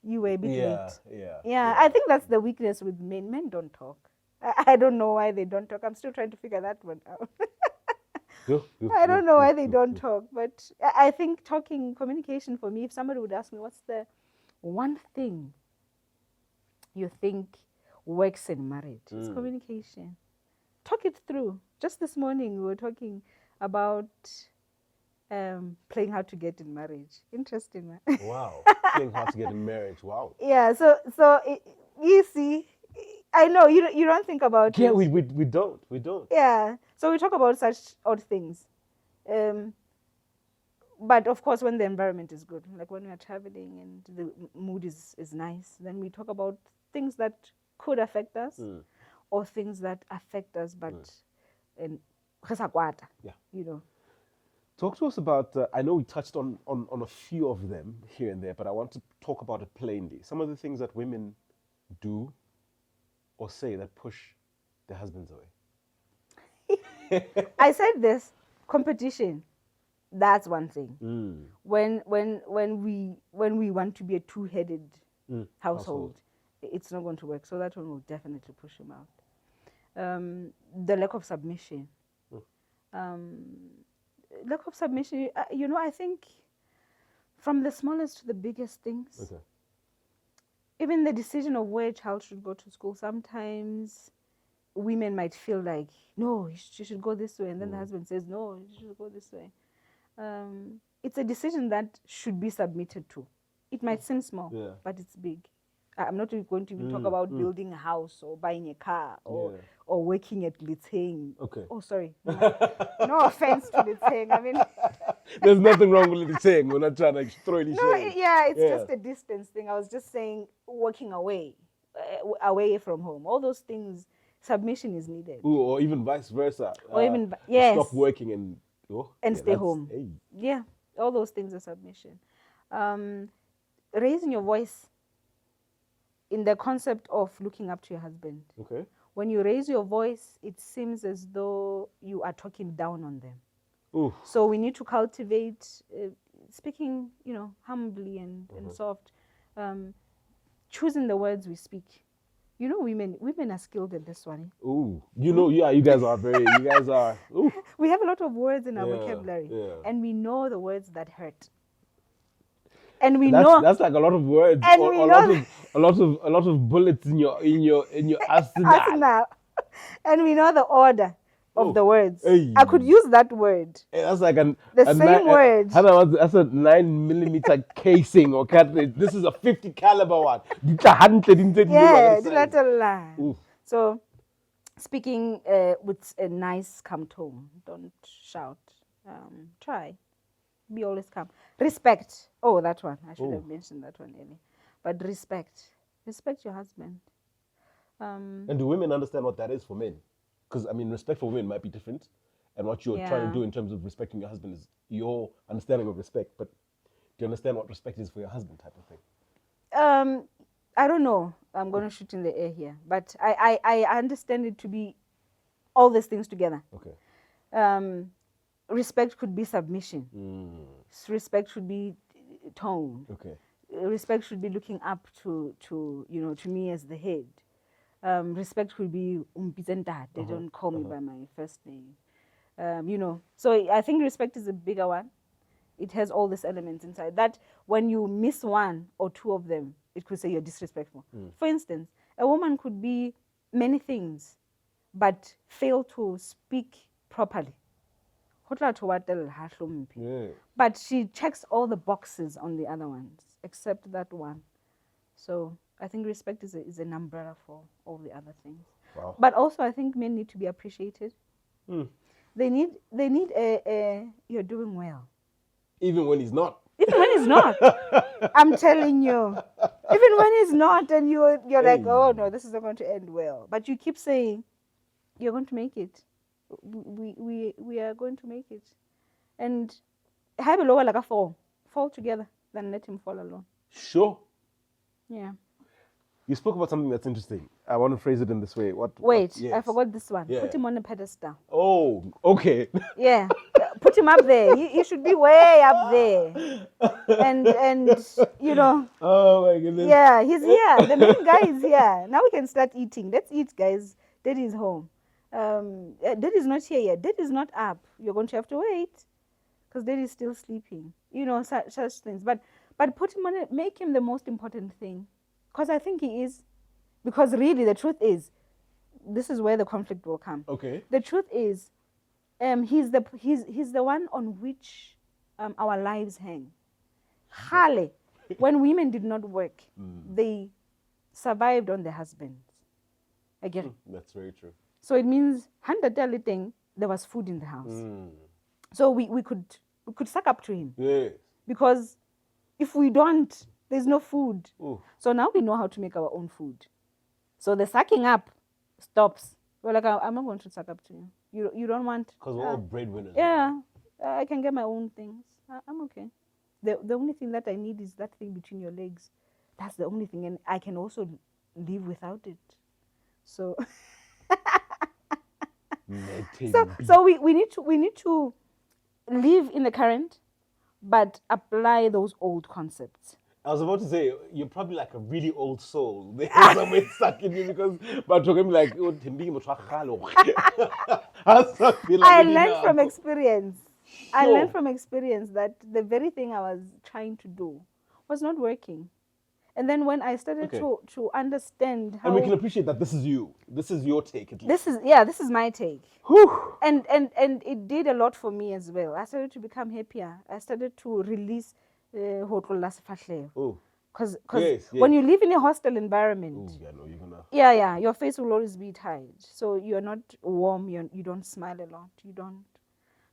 you were a bit late. Yeah. I think that's the weakness with men. Men don't talk. I don't know why they don't talk. I'm still trying to figure that one out. I don't know why they don't talk. But I think communication for me, if somebody would ask me, what's the one thing you think works in marriage? It's communication. Talk it through. Just this morning, we were talking about playing how to get in marriage. Interesting, man. Wow. Playing how to get in marriage. Wow. Yeah. So you see, I know you don't think about it. Yeah, we don't. Yeah. So we talk about such odd things. But of course, when the environment is good, like when we are traveling and the mood is nice, then we talk about things that could affect us or things that affect us, but yeah. Talk to us about, I know we touched on a few of them here and there, but I want to talk about it plainly. Some of the things that women do or say that push their husbands away? I said this competition. That's one thing. Mm. When we want to be a two-headed Mm. household, it's not going to work. So that one will definitely push him out. The lack of submission. Lack of submission. I think from the smallest to the biggest things. Okay. Even the decision of where a child should go to school, sometimes women might feel like, no, she should go this way. And then the husband says, no, she should go this way. It's a decision that should be submitted to. It might seem small, but it's big. I'm not going to even talk about building a house or buying a car or working at Liteng. Okay. Oh, sorry. No offense to Liteng. I mean, there's nothing wrong with the saying. We're not trying to throw any shade. It's just a distance thing. I was just saying working away from home. All those things, submission is needed. Ooh, or even vice versa. Or even stop working and stay home. Hey. Yeah, all those things are submission. Raising your voice in the concept of looking up to your husband. Okay. When you raise your voice, it seems as though you are talking down on them. Ooh. So we need to cultivate speaking, humbly and soft, choosing the words we speak. Women are skilled at this one. Ooh, you guys are ooh. We have a lot of words in our vocabulary, and we know the words that hurt. And that's like a lot of words, and a lot of bullets in your arsenal. And we know the order of the words. Hey. I could use that word. Hey, that's like the same word. That's a 9mm casing or cartridge. This is a 50 caliber one. So, speaking with a nice, calm tone. Don't shout. Try. Be always calm. Respect. Oh, that one. I should have mentioned that one earlier. But respect. Respect your husband. And do women understand what that is for men? Because, respect for women might be different. And what you're trying to do in terms of respecting your husband is your understanding of respect. But do you understand what respect is for your husband type of thing? I don't know. I'm going to shoot in the air here. But I understand it to be all these things together. Okay. Respect could be submission. Respect should be tone. Okay. Respect should be looking up to me as the head. Respect could be they don't call me by my first name. So I think respect is a bigger one. It has all these elements inside that when you miss one or two of them, it could say you're disrespectful. For instance, a woman could be many things, but fail to speak properly. Yeah. But she checks all the boxes on the other ones, except that one. So I think respect is an umbrella for all the other things. Wow. But also I think men need to be appreciated. They need a you're doing well. Even when he's not. Even when he's not. I'm telling you. Even when he's not, and you're like, oh no, this is not going to end well. But you keep saying, you're going to make it. We are going to make it. And have a lower like a fall together than let him fall alone. Sure. Yeah. You spoke about something that's interesting. I want to phrase it in this way. Wait, I forgot this one. Yeah. Put him on a pedestal. Oh, okay. Yeah. Put him up there. He should be way up there. And Oh my goodness. Yeah, he's here. The main guy is here. Now we can start eating. Let's eat, guys. Daddy's home. Daddy's not here yet. Daddy's not up. You're going to have to wait because Daddy's still sleeping. Such things. But put him on it. Make him the most important thing, because I think he is. Because really, the truth is, this is where the conflict will come. Okay. The truth is, he's the one on which our lives hang. Hale, when women did not work, they survived on their husbands. Again. That's very true. So it means, there was food in the house. So we could suck up to him. Yes. Because if we don't, there's no food. Ooh. So now we know how to make our own food. So the sucking up stops. We're like, I'm not going to suck up to you. You don't want. Because we're all breadwinners. Yeah, I can get my own things. I'm okay. The only thing that I need is that thing between your legs. That's the only thing, and I can also live without it. So Letting be. so we need to live in the current, but apply those old concepts. I was about to say, you're probably like a really old soul. There's somewhere stuck in you because, but talking like, oh, Thembisile Mlotshwa. I learned from experience. I learned Sure. from experience that the very thing I was trying to do was not working. And then when I started Okay. to understand And we how can appreciate that this is you. This is your take at least. this is my take. Whew. And it did a lot for me as well. I started to become happier. I started to release Oh, because yes, when yes. you live in a hostel environment, Oh, yeah, no, you're gonna. yeah, your face will always be tired. So you're not warm. You don't smile a lot. You don't.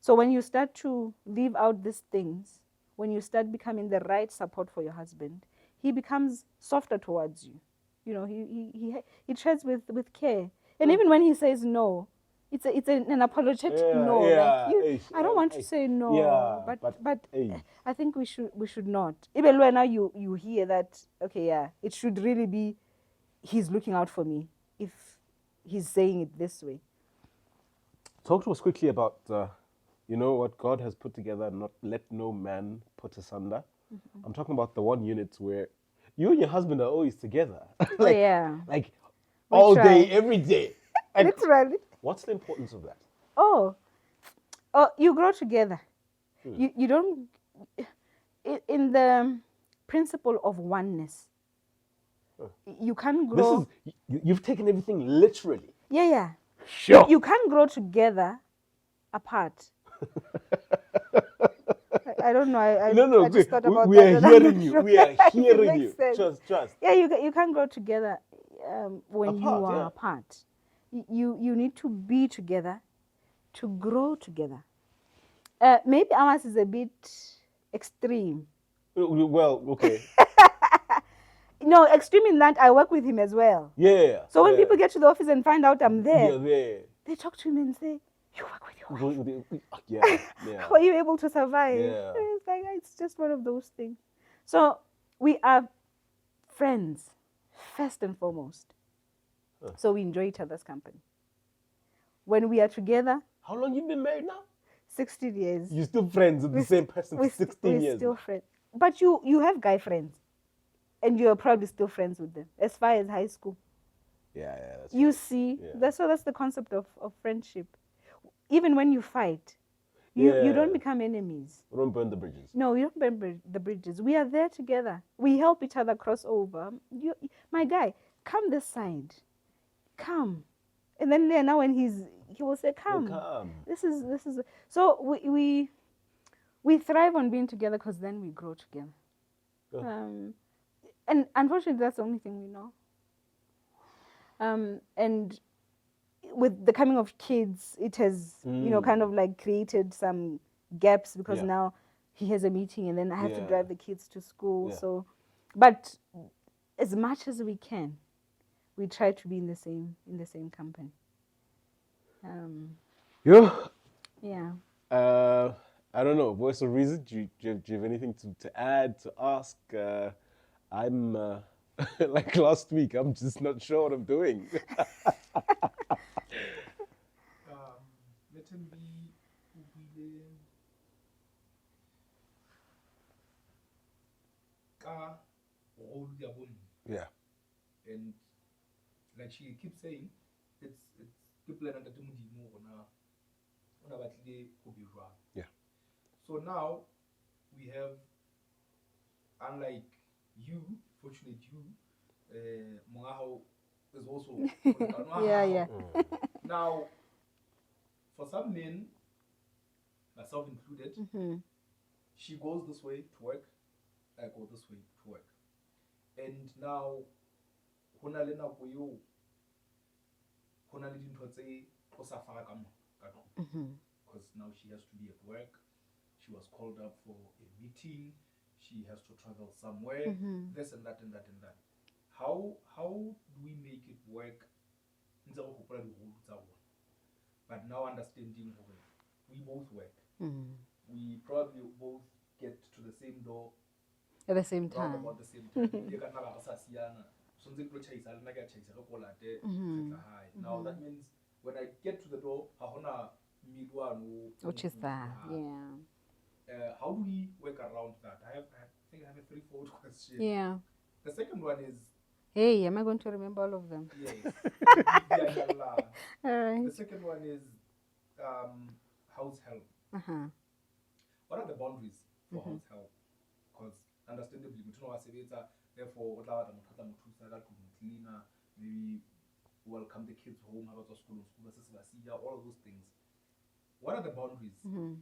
So when you start to leave out these things, when you start becoming the right support for your husband, he becomes softer towards you. You know, he treads with care. And even when he says no, it's an apologetic no. Like I don't want to say no, yeah, but hey, I think we should not. Even when now you hear that, okay, yeah, it should really be he's looking out for me if he's saying it this way. talk to us quickly about, you know, what God has put together. Not let no man put asunder. I'm talking about the one unit where you and your husband are always together, Oh yeah, like we all try. day, every day. And Literally. what's the importance of that? Oh, you grow together. You don't in the principle of oneness. You can't This grow. is you've taken everything literally. Yeah. Sure. You can't grow together apart. I don't know. No, I just thought about we that. are and I'm not hearing you. sure We are if it hearing makes you. sense. Trust. Yeah, you can't grow together when you Apart, are yeah. apart. You need to be together to grow together. Maybe ours is a bit extreme. Well, okay. No, extreme in that I work with him as well. Yeah. So when yeah. people get to the office and find out I'm there, You're there. they talk to me and say, "You work with your wife. Yeah. How are you able to survive?" Yeah. It's like it's just one of those things. So we are friends first and foremost. So we enjoy each other's company. When we are together, How long you been married now? 16 years. You're still friends with the same person for 16 years. Still Now. friends. But you have guy friends, and you are probably still friends with them as far as high school. Yeah, that's You right. see, Yeah. that's the concept of friendship. Even when you fight, you Yeah. don't become enemies. We don't burn the bridges. No, you don't burn the bridges. We are there together. We help each other cross over. My guy, come this side. Come. And then now when he will say, come. Come. This is so we thrive on being together because then we grow together. And unfortunately that's the only thing we know. And with the coming of kids, it has kind of like created some gaps because now he has a meeting and then I have to drive the kids to school. Yeah. So, but as much as we can, we try to be in the same company. Yeah. I don't know. Voice of reason. Do you have anything to add, to ask? I'm like last week. I'm just not sure what I'm doing. Let him be Yeah. and like she keeps saying, it's people are not Yeah. So now we have, unlike you, fortunate you, Mongahao is also Yeah. Now, for some men, myself included, she goes this way to work, I go this way to work. And now, because now she has to be at work, she was called up for a meeting, she has to travel somewhere, this and that and that and that. How do we make it work? But now understanding we both work. We probably both get to the same door At the same round time. about the same time. Now that means when I get to the door, Which is that? Yeah. How do we work around that? I think I have a threefold question. Yeah. The second one is, Hey, am I going to remember all of them? yes. All right. The second one is house help. What are the boundaries for house help? Because understandably, therefore, cleaner, maybe welcome the kids home, have a school, all of those things. What are the boundaries for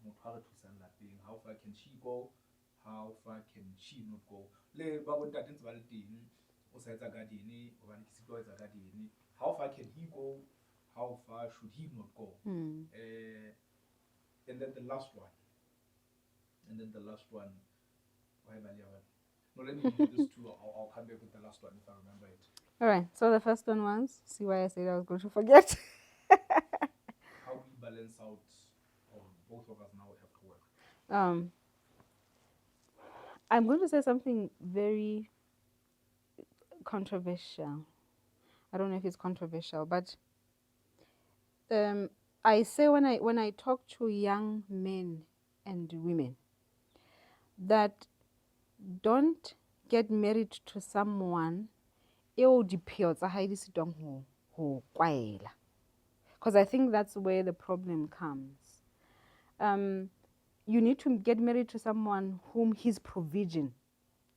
Motwara to send that being? How far can she go? How far can she not go? How far can he go? How far should he not go? And then the last one. No, let me give you these two. I'll come back with the last one if I remember it. All right. So the first one was, see why I said I was going to forget. How do we balance out, or both of us now have to work? I'm going to say something very controversial. I don't know if it's controversial, but I say when I talk to young men and women that don't get married to someone because I think that's where the problem comes. You need to get married to someone whom his provision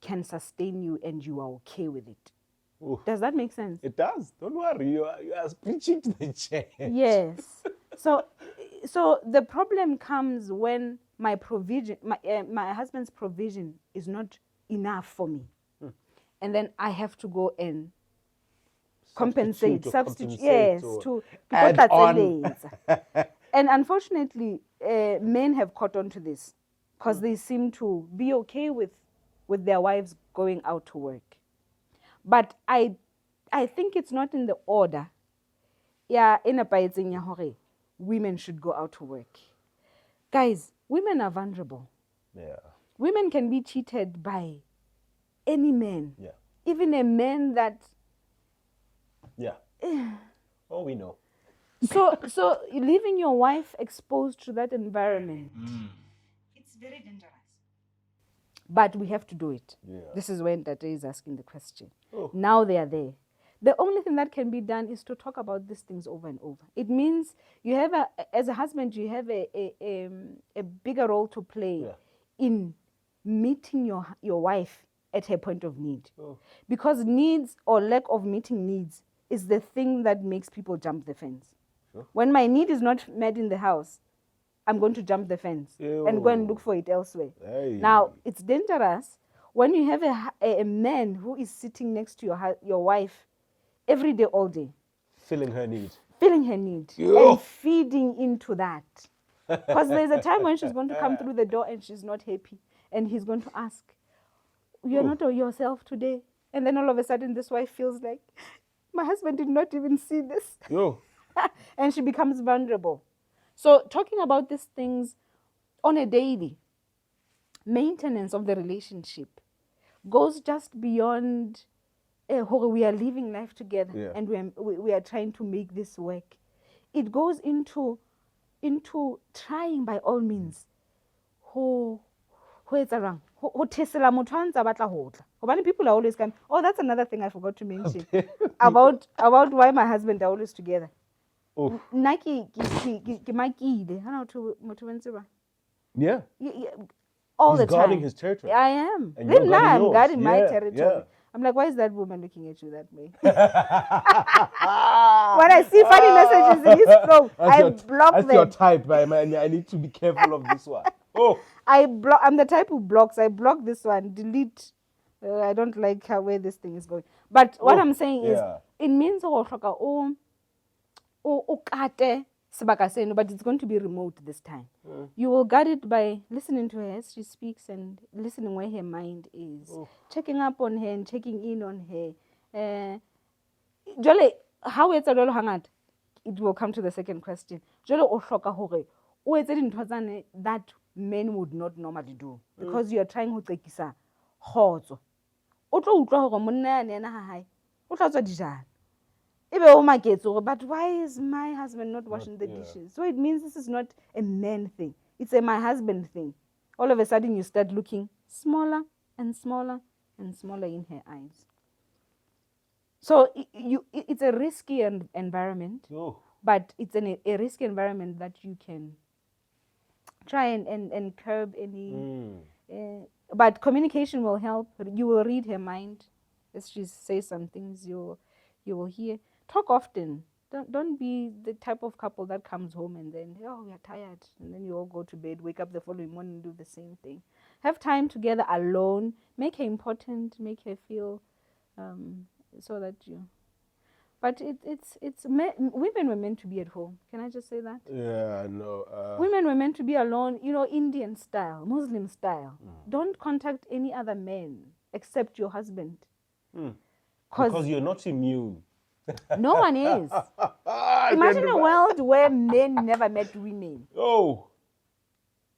can sustain you and you are okay with it. Ooh. Does that make sense? It does. Don't worry. You are preaching to the church. Yes. So the problem comes when my provision, my husband's provision is not enough for me. And then I have to go and compensate, yes, to add on. And unfortunately, men have caught on to this because they seem to be okay with their wives going out to work. But I think it's not in the order. Yeah, in a baiting hore, women should go out to work. Guys, women are vulnerable. Yeah. Women can be cheated by any man. Yeah. Even a man that. Yeah. Oh, we know. So leaving your wife exposed to that environment, it's very dangerous. But we have to do it. Yeah. This is when Tate is asking the question. Oh. Now they are there. The only thing that can be done is to talk about these things over and over. It means you have as a husband, you have a bigger role to play in meeting your wife at her point of need. Oh. Because needs or lack of meeting needs is the thing that makes people jump the fence. Sure. When my need is not met in the house, I'm going to jump the fence and go and look for it elsewhere. Hey. Now, it's dangerous when you have a man who is sitting next to your wife every day, all day. Filling her need. And feeding into that. Because there's a time when she's going to come through the door and she's not happy. And he's going to ask, you're not yourself today. And then all of a sudden this wife feels like, my husband did not even see this. And she becomes vulnerable. So talking about these things on a daily, maintenance of the relationship goes just beyond we are living life together and we are trying to make this work. It goes into trying by all means who is around. People are always coming. Oh, that's another thing I forgot to mention about why my husband are always together. Yeah. All the time. He's guarding his territory. I am. And Then now I'm guarding my Yeah, territory. yeah. I'm like, why is that woman looking at you that way? When I see funny messages in his phone, I block them. That's your type, man. I need to be careful of this one. Oh. I'm the type who blocks. I block this one, delete. I don't like where this thing is going. But what I'm saying is, it means but it's going to be remote this time. You will guard it by listening to her as she speaks and listening where her mind is. Checking up on her and checking in on her. Jole, how it's a hangad? It will come to the second question. Jole that men would not normally do because you are trying to take o tlo utlwa hore monna ya nena ha hae o tla tswa dijana ebe o maketse hore but why is my husband not washing the dishes? So it means this is not a man thing, it's a my husband thing. All of a sudden you start looking smaller and smaller and smaller in her eyes. So it's a risky environment, but it's a risky environment that you can try and curb any. But communication will help. You will read her mind. As she says some things, you will hear. Talk often. Don't be the type of couple that comes home and then, oh, we are tired. And then you all go to bed, wake up the following morning and do the same thing. Have time together alone. Make her important. Make her feel so that you... But women were meant to be at home. Can I just say that? Yeah, no. Women were meant to be alone, Indian style, Muslim style. Don't contact any other men except your husband. Because you're not immune. No one is. Imagine a world where men never met women. Oh.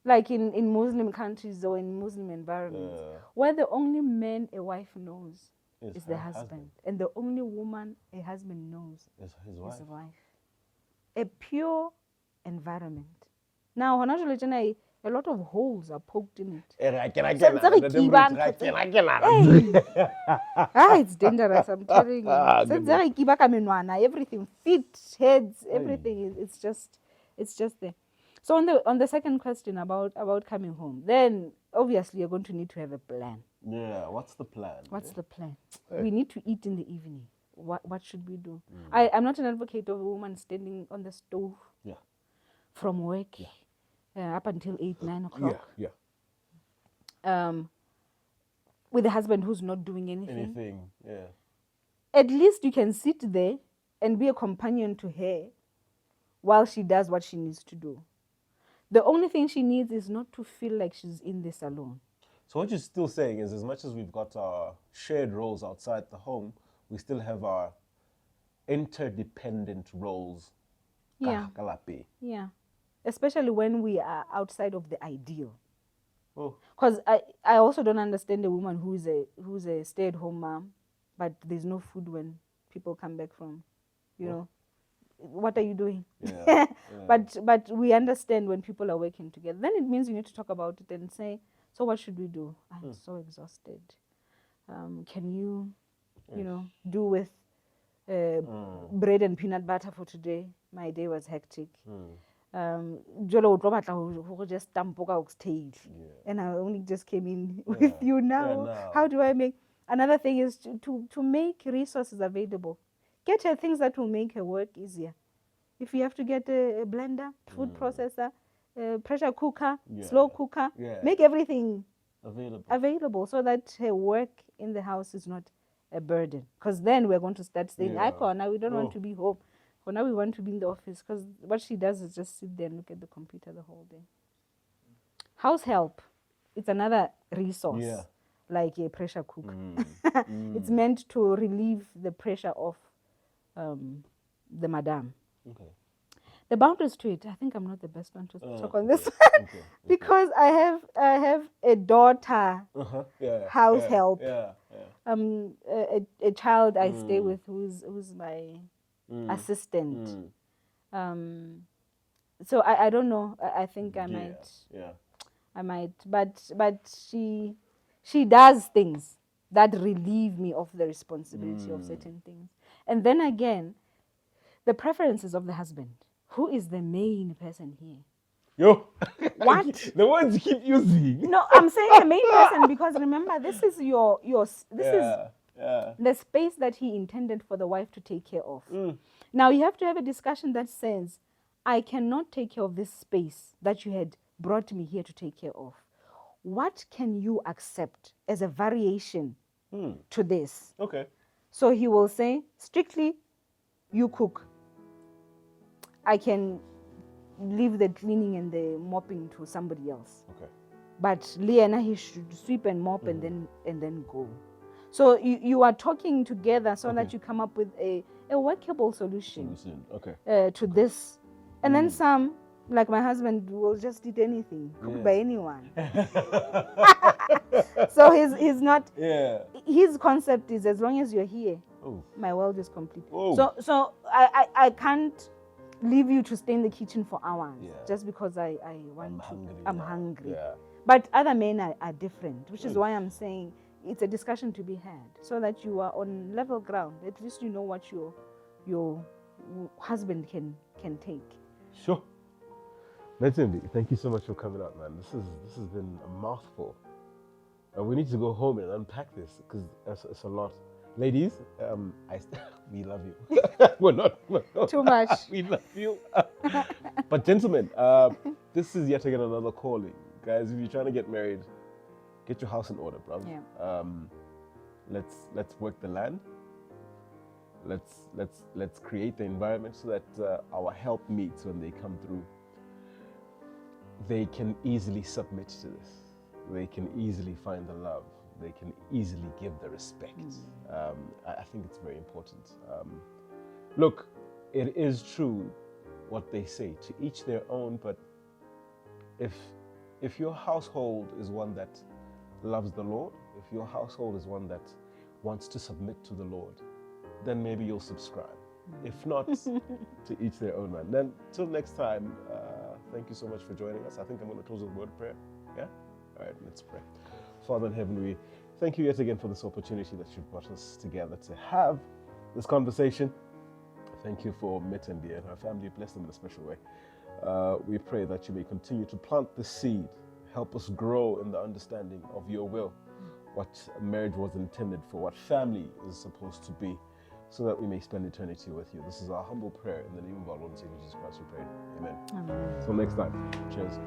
Like in Muslim countries or in Muslim environments, where the only man a wife knows is the husband. And the only woman a husband knows is his wife. A pure environment. Now, a lot of holes are poked in it. It's dangerous, I'm telling you. Everything, feet, heads, everything. It's just there. So on the second question about coming home, then obviously you're going to need to have a plan. Yeah, what's the plan? What's the plan? We need to eat in the evening. What should we do? I'm not an advocate of a woman standing on the stove from work up until 8, 9 o'clock. With a husband who's not doing anything. At least you can sit there and be a companion to her while she does what she needs to do. The only thing she needs is not to feel like she's in this alone. So what you're still saying is, as much as we've got our shared roles outside the home, we still have our interdependent roles. Yeah. Especially when we are outside of the ideal. Because I also don't understand a woman who's a stay-at-home mom, but there's no food when people come back from, what are you doing? But we understand when people are working together. Then it means you need to talk about it and say, so what should we do? I'm so exhausted. Can you, do with bread and peanut butter for today? My day was hectic. Just and I only just came in with you now. How do I make? Another thing is to make resources available. Get her things that will make her work easier. If you have to get a blender, food processor, pressure cooker, slow cooker, make everything available so that her work in the house is not a burden. Because then we're going to start saying, now we don't want to be home. Or now we want to be in the office. Because what she does is just sit there and look at the computer the whole day. House help, it's another resource. Like a pressure cooker. It's meant to relieve the pressure of the madam. The boundaries to it, I think I'm not the best one to talk on this one. Because I have a daughter house help. A child I stay with who's my assistant. So I don't know. I think I might. I might. But she does things that relieve me of the responsibility of certain things. And then again, the preferences of the husband. Who is the main person here? What? The words you keep using. No, I'm saying the main person because remember, this is is the space that he intended for the wife to take care of. Now you have to have a discussion that says, I cannot take care of this space that you had brought me here to take care of. What can you accept as a variation to this? So he will say, strictly, you cook. I can leave the cleaning and the mopping to somebody else. But Liana, he should sweep and mop and then go. So you are talking together so that you come up with a workable solution to this. And then some Like my husband will just eat anything, cooked Yeah. by anyone. So he's not. Yeah. His concept is, as long as you're here, Oh. my world is complete. Whoa. So I can't leave you to stay in the kitchen for hours Yeah. just because I want I'm to. hungry. I'm now. hungry. Yeah. But other men are different, which is Good. why I'm saying it's a discussion to be had, so that you are on level ground. At least you know what your husband can take. Sure. Thembisile, thank you so much for coming out, man. This has been a mouthful. We need to go home and unpack this because it's a lot. Ladies, we love you. We're not Too much. We love you. But gentlemen, this is yet again another calling, guys. If you're trying to get married, get your house in order, bro. Yeah. Let's work the land. Let's create the environment so that our helpmeets, when they come through, they can easily submit to this. They can easily find the love. They can easily give the respect. I think it's very important. Look, it is true what they say, to each their own, but if your household is one that loves the Lord, if your household is one that wants to submit to the Lord, then maybe you'll subscribe. If not, to each their own, man. Then, till next time, thank you so much for joining us. I think I'm going to close with a word of prayer. Yeah? All right, let's pray. Father in heaven, we thank you yet again for this opportunity that you've brought us together to have this conversation. Thank you for Thembisile and her family. Bless them in a special way. We pray that you may continue to plant the seed. Help us grow in the understanding of your will, what marriage was intended for, what family is supposed to be, so that we may spend eternity with you. This is our humble prayer in the name of our Lord and Savior Jesus Christ. We pray. Amen. Amen. Till next time. Cheers.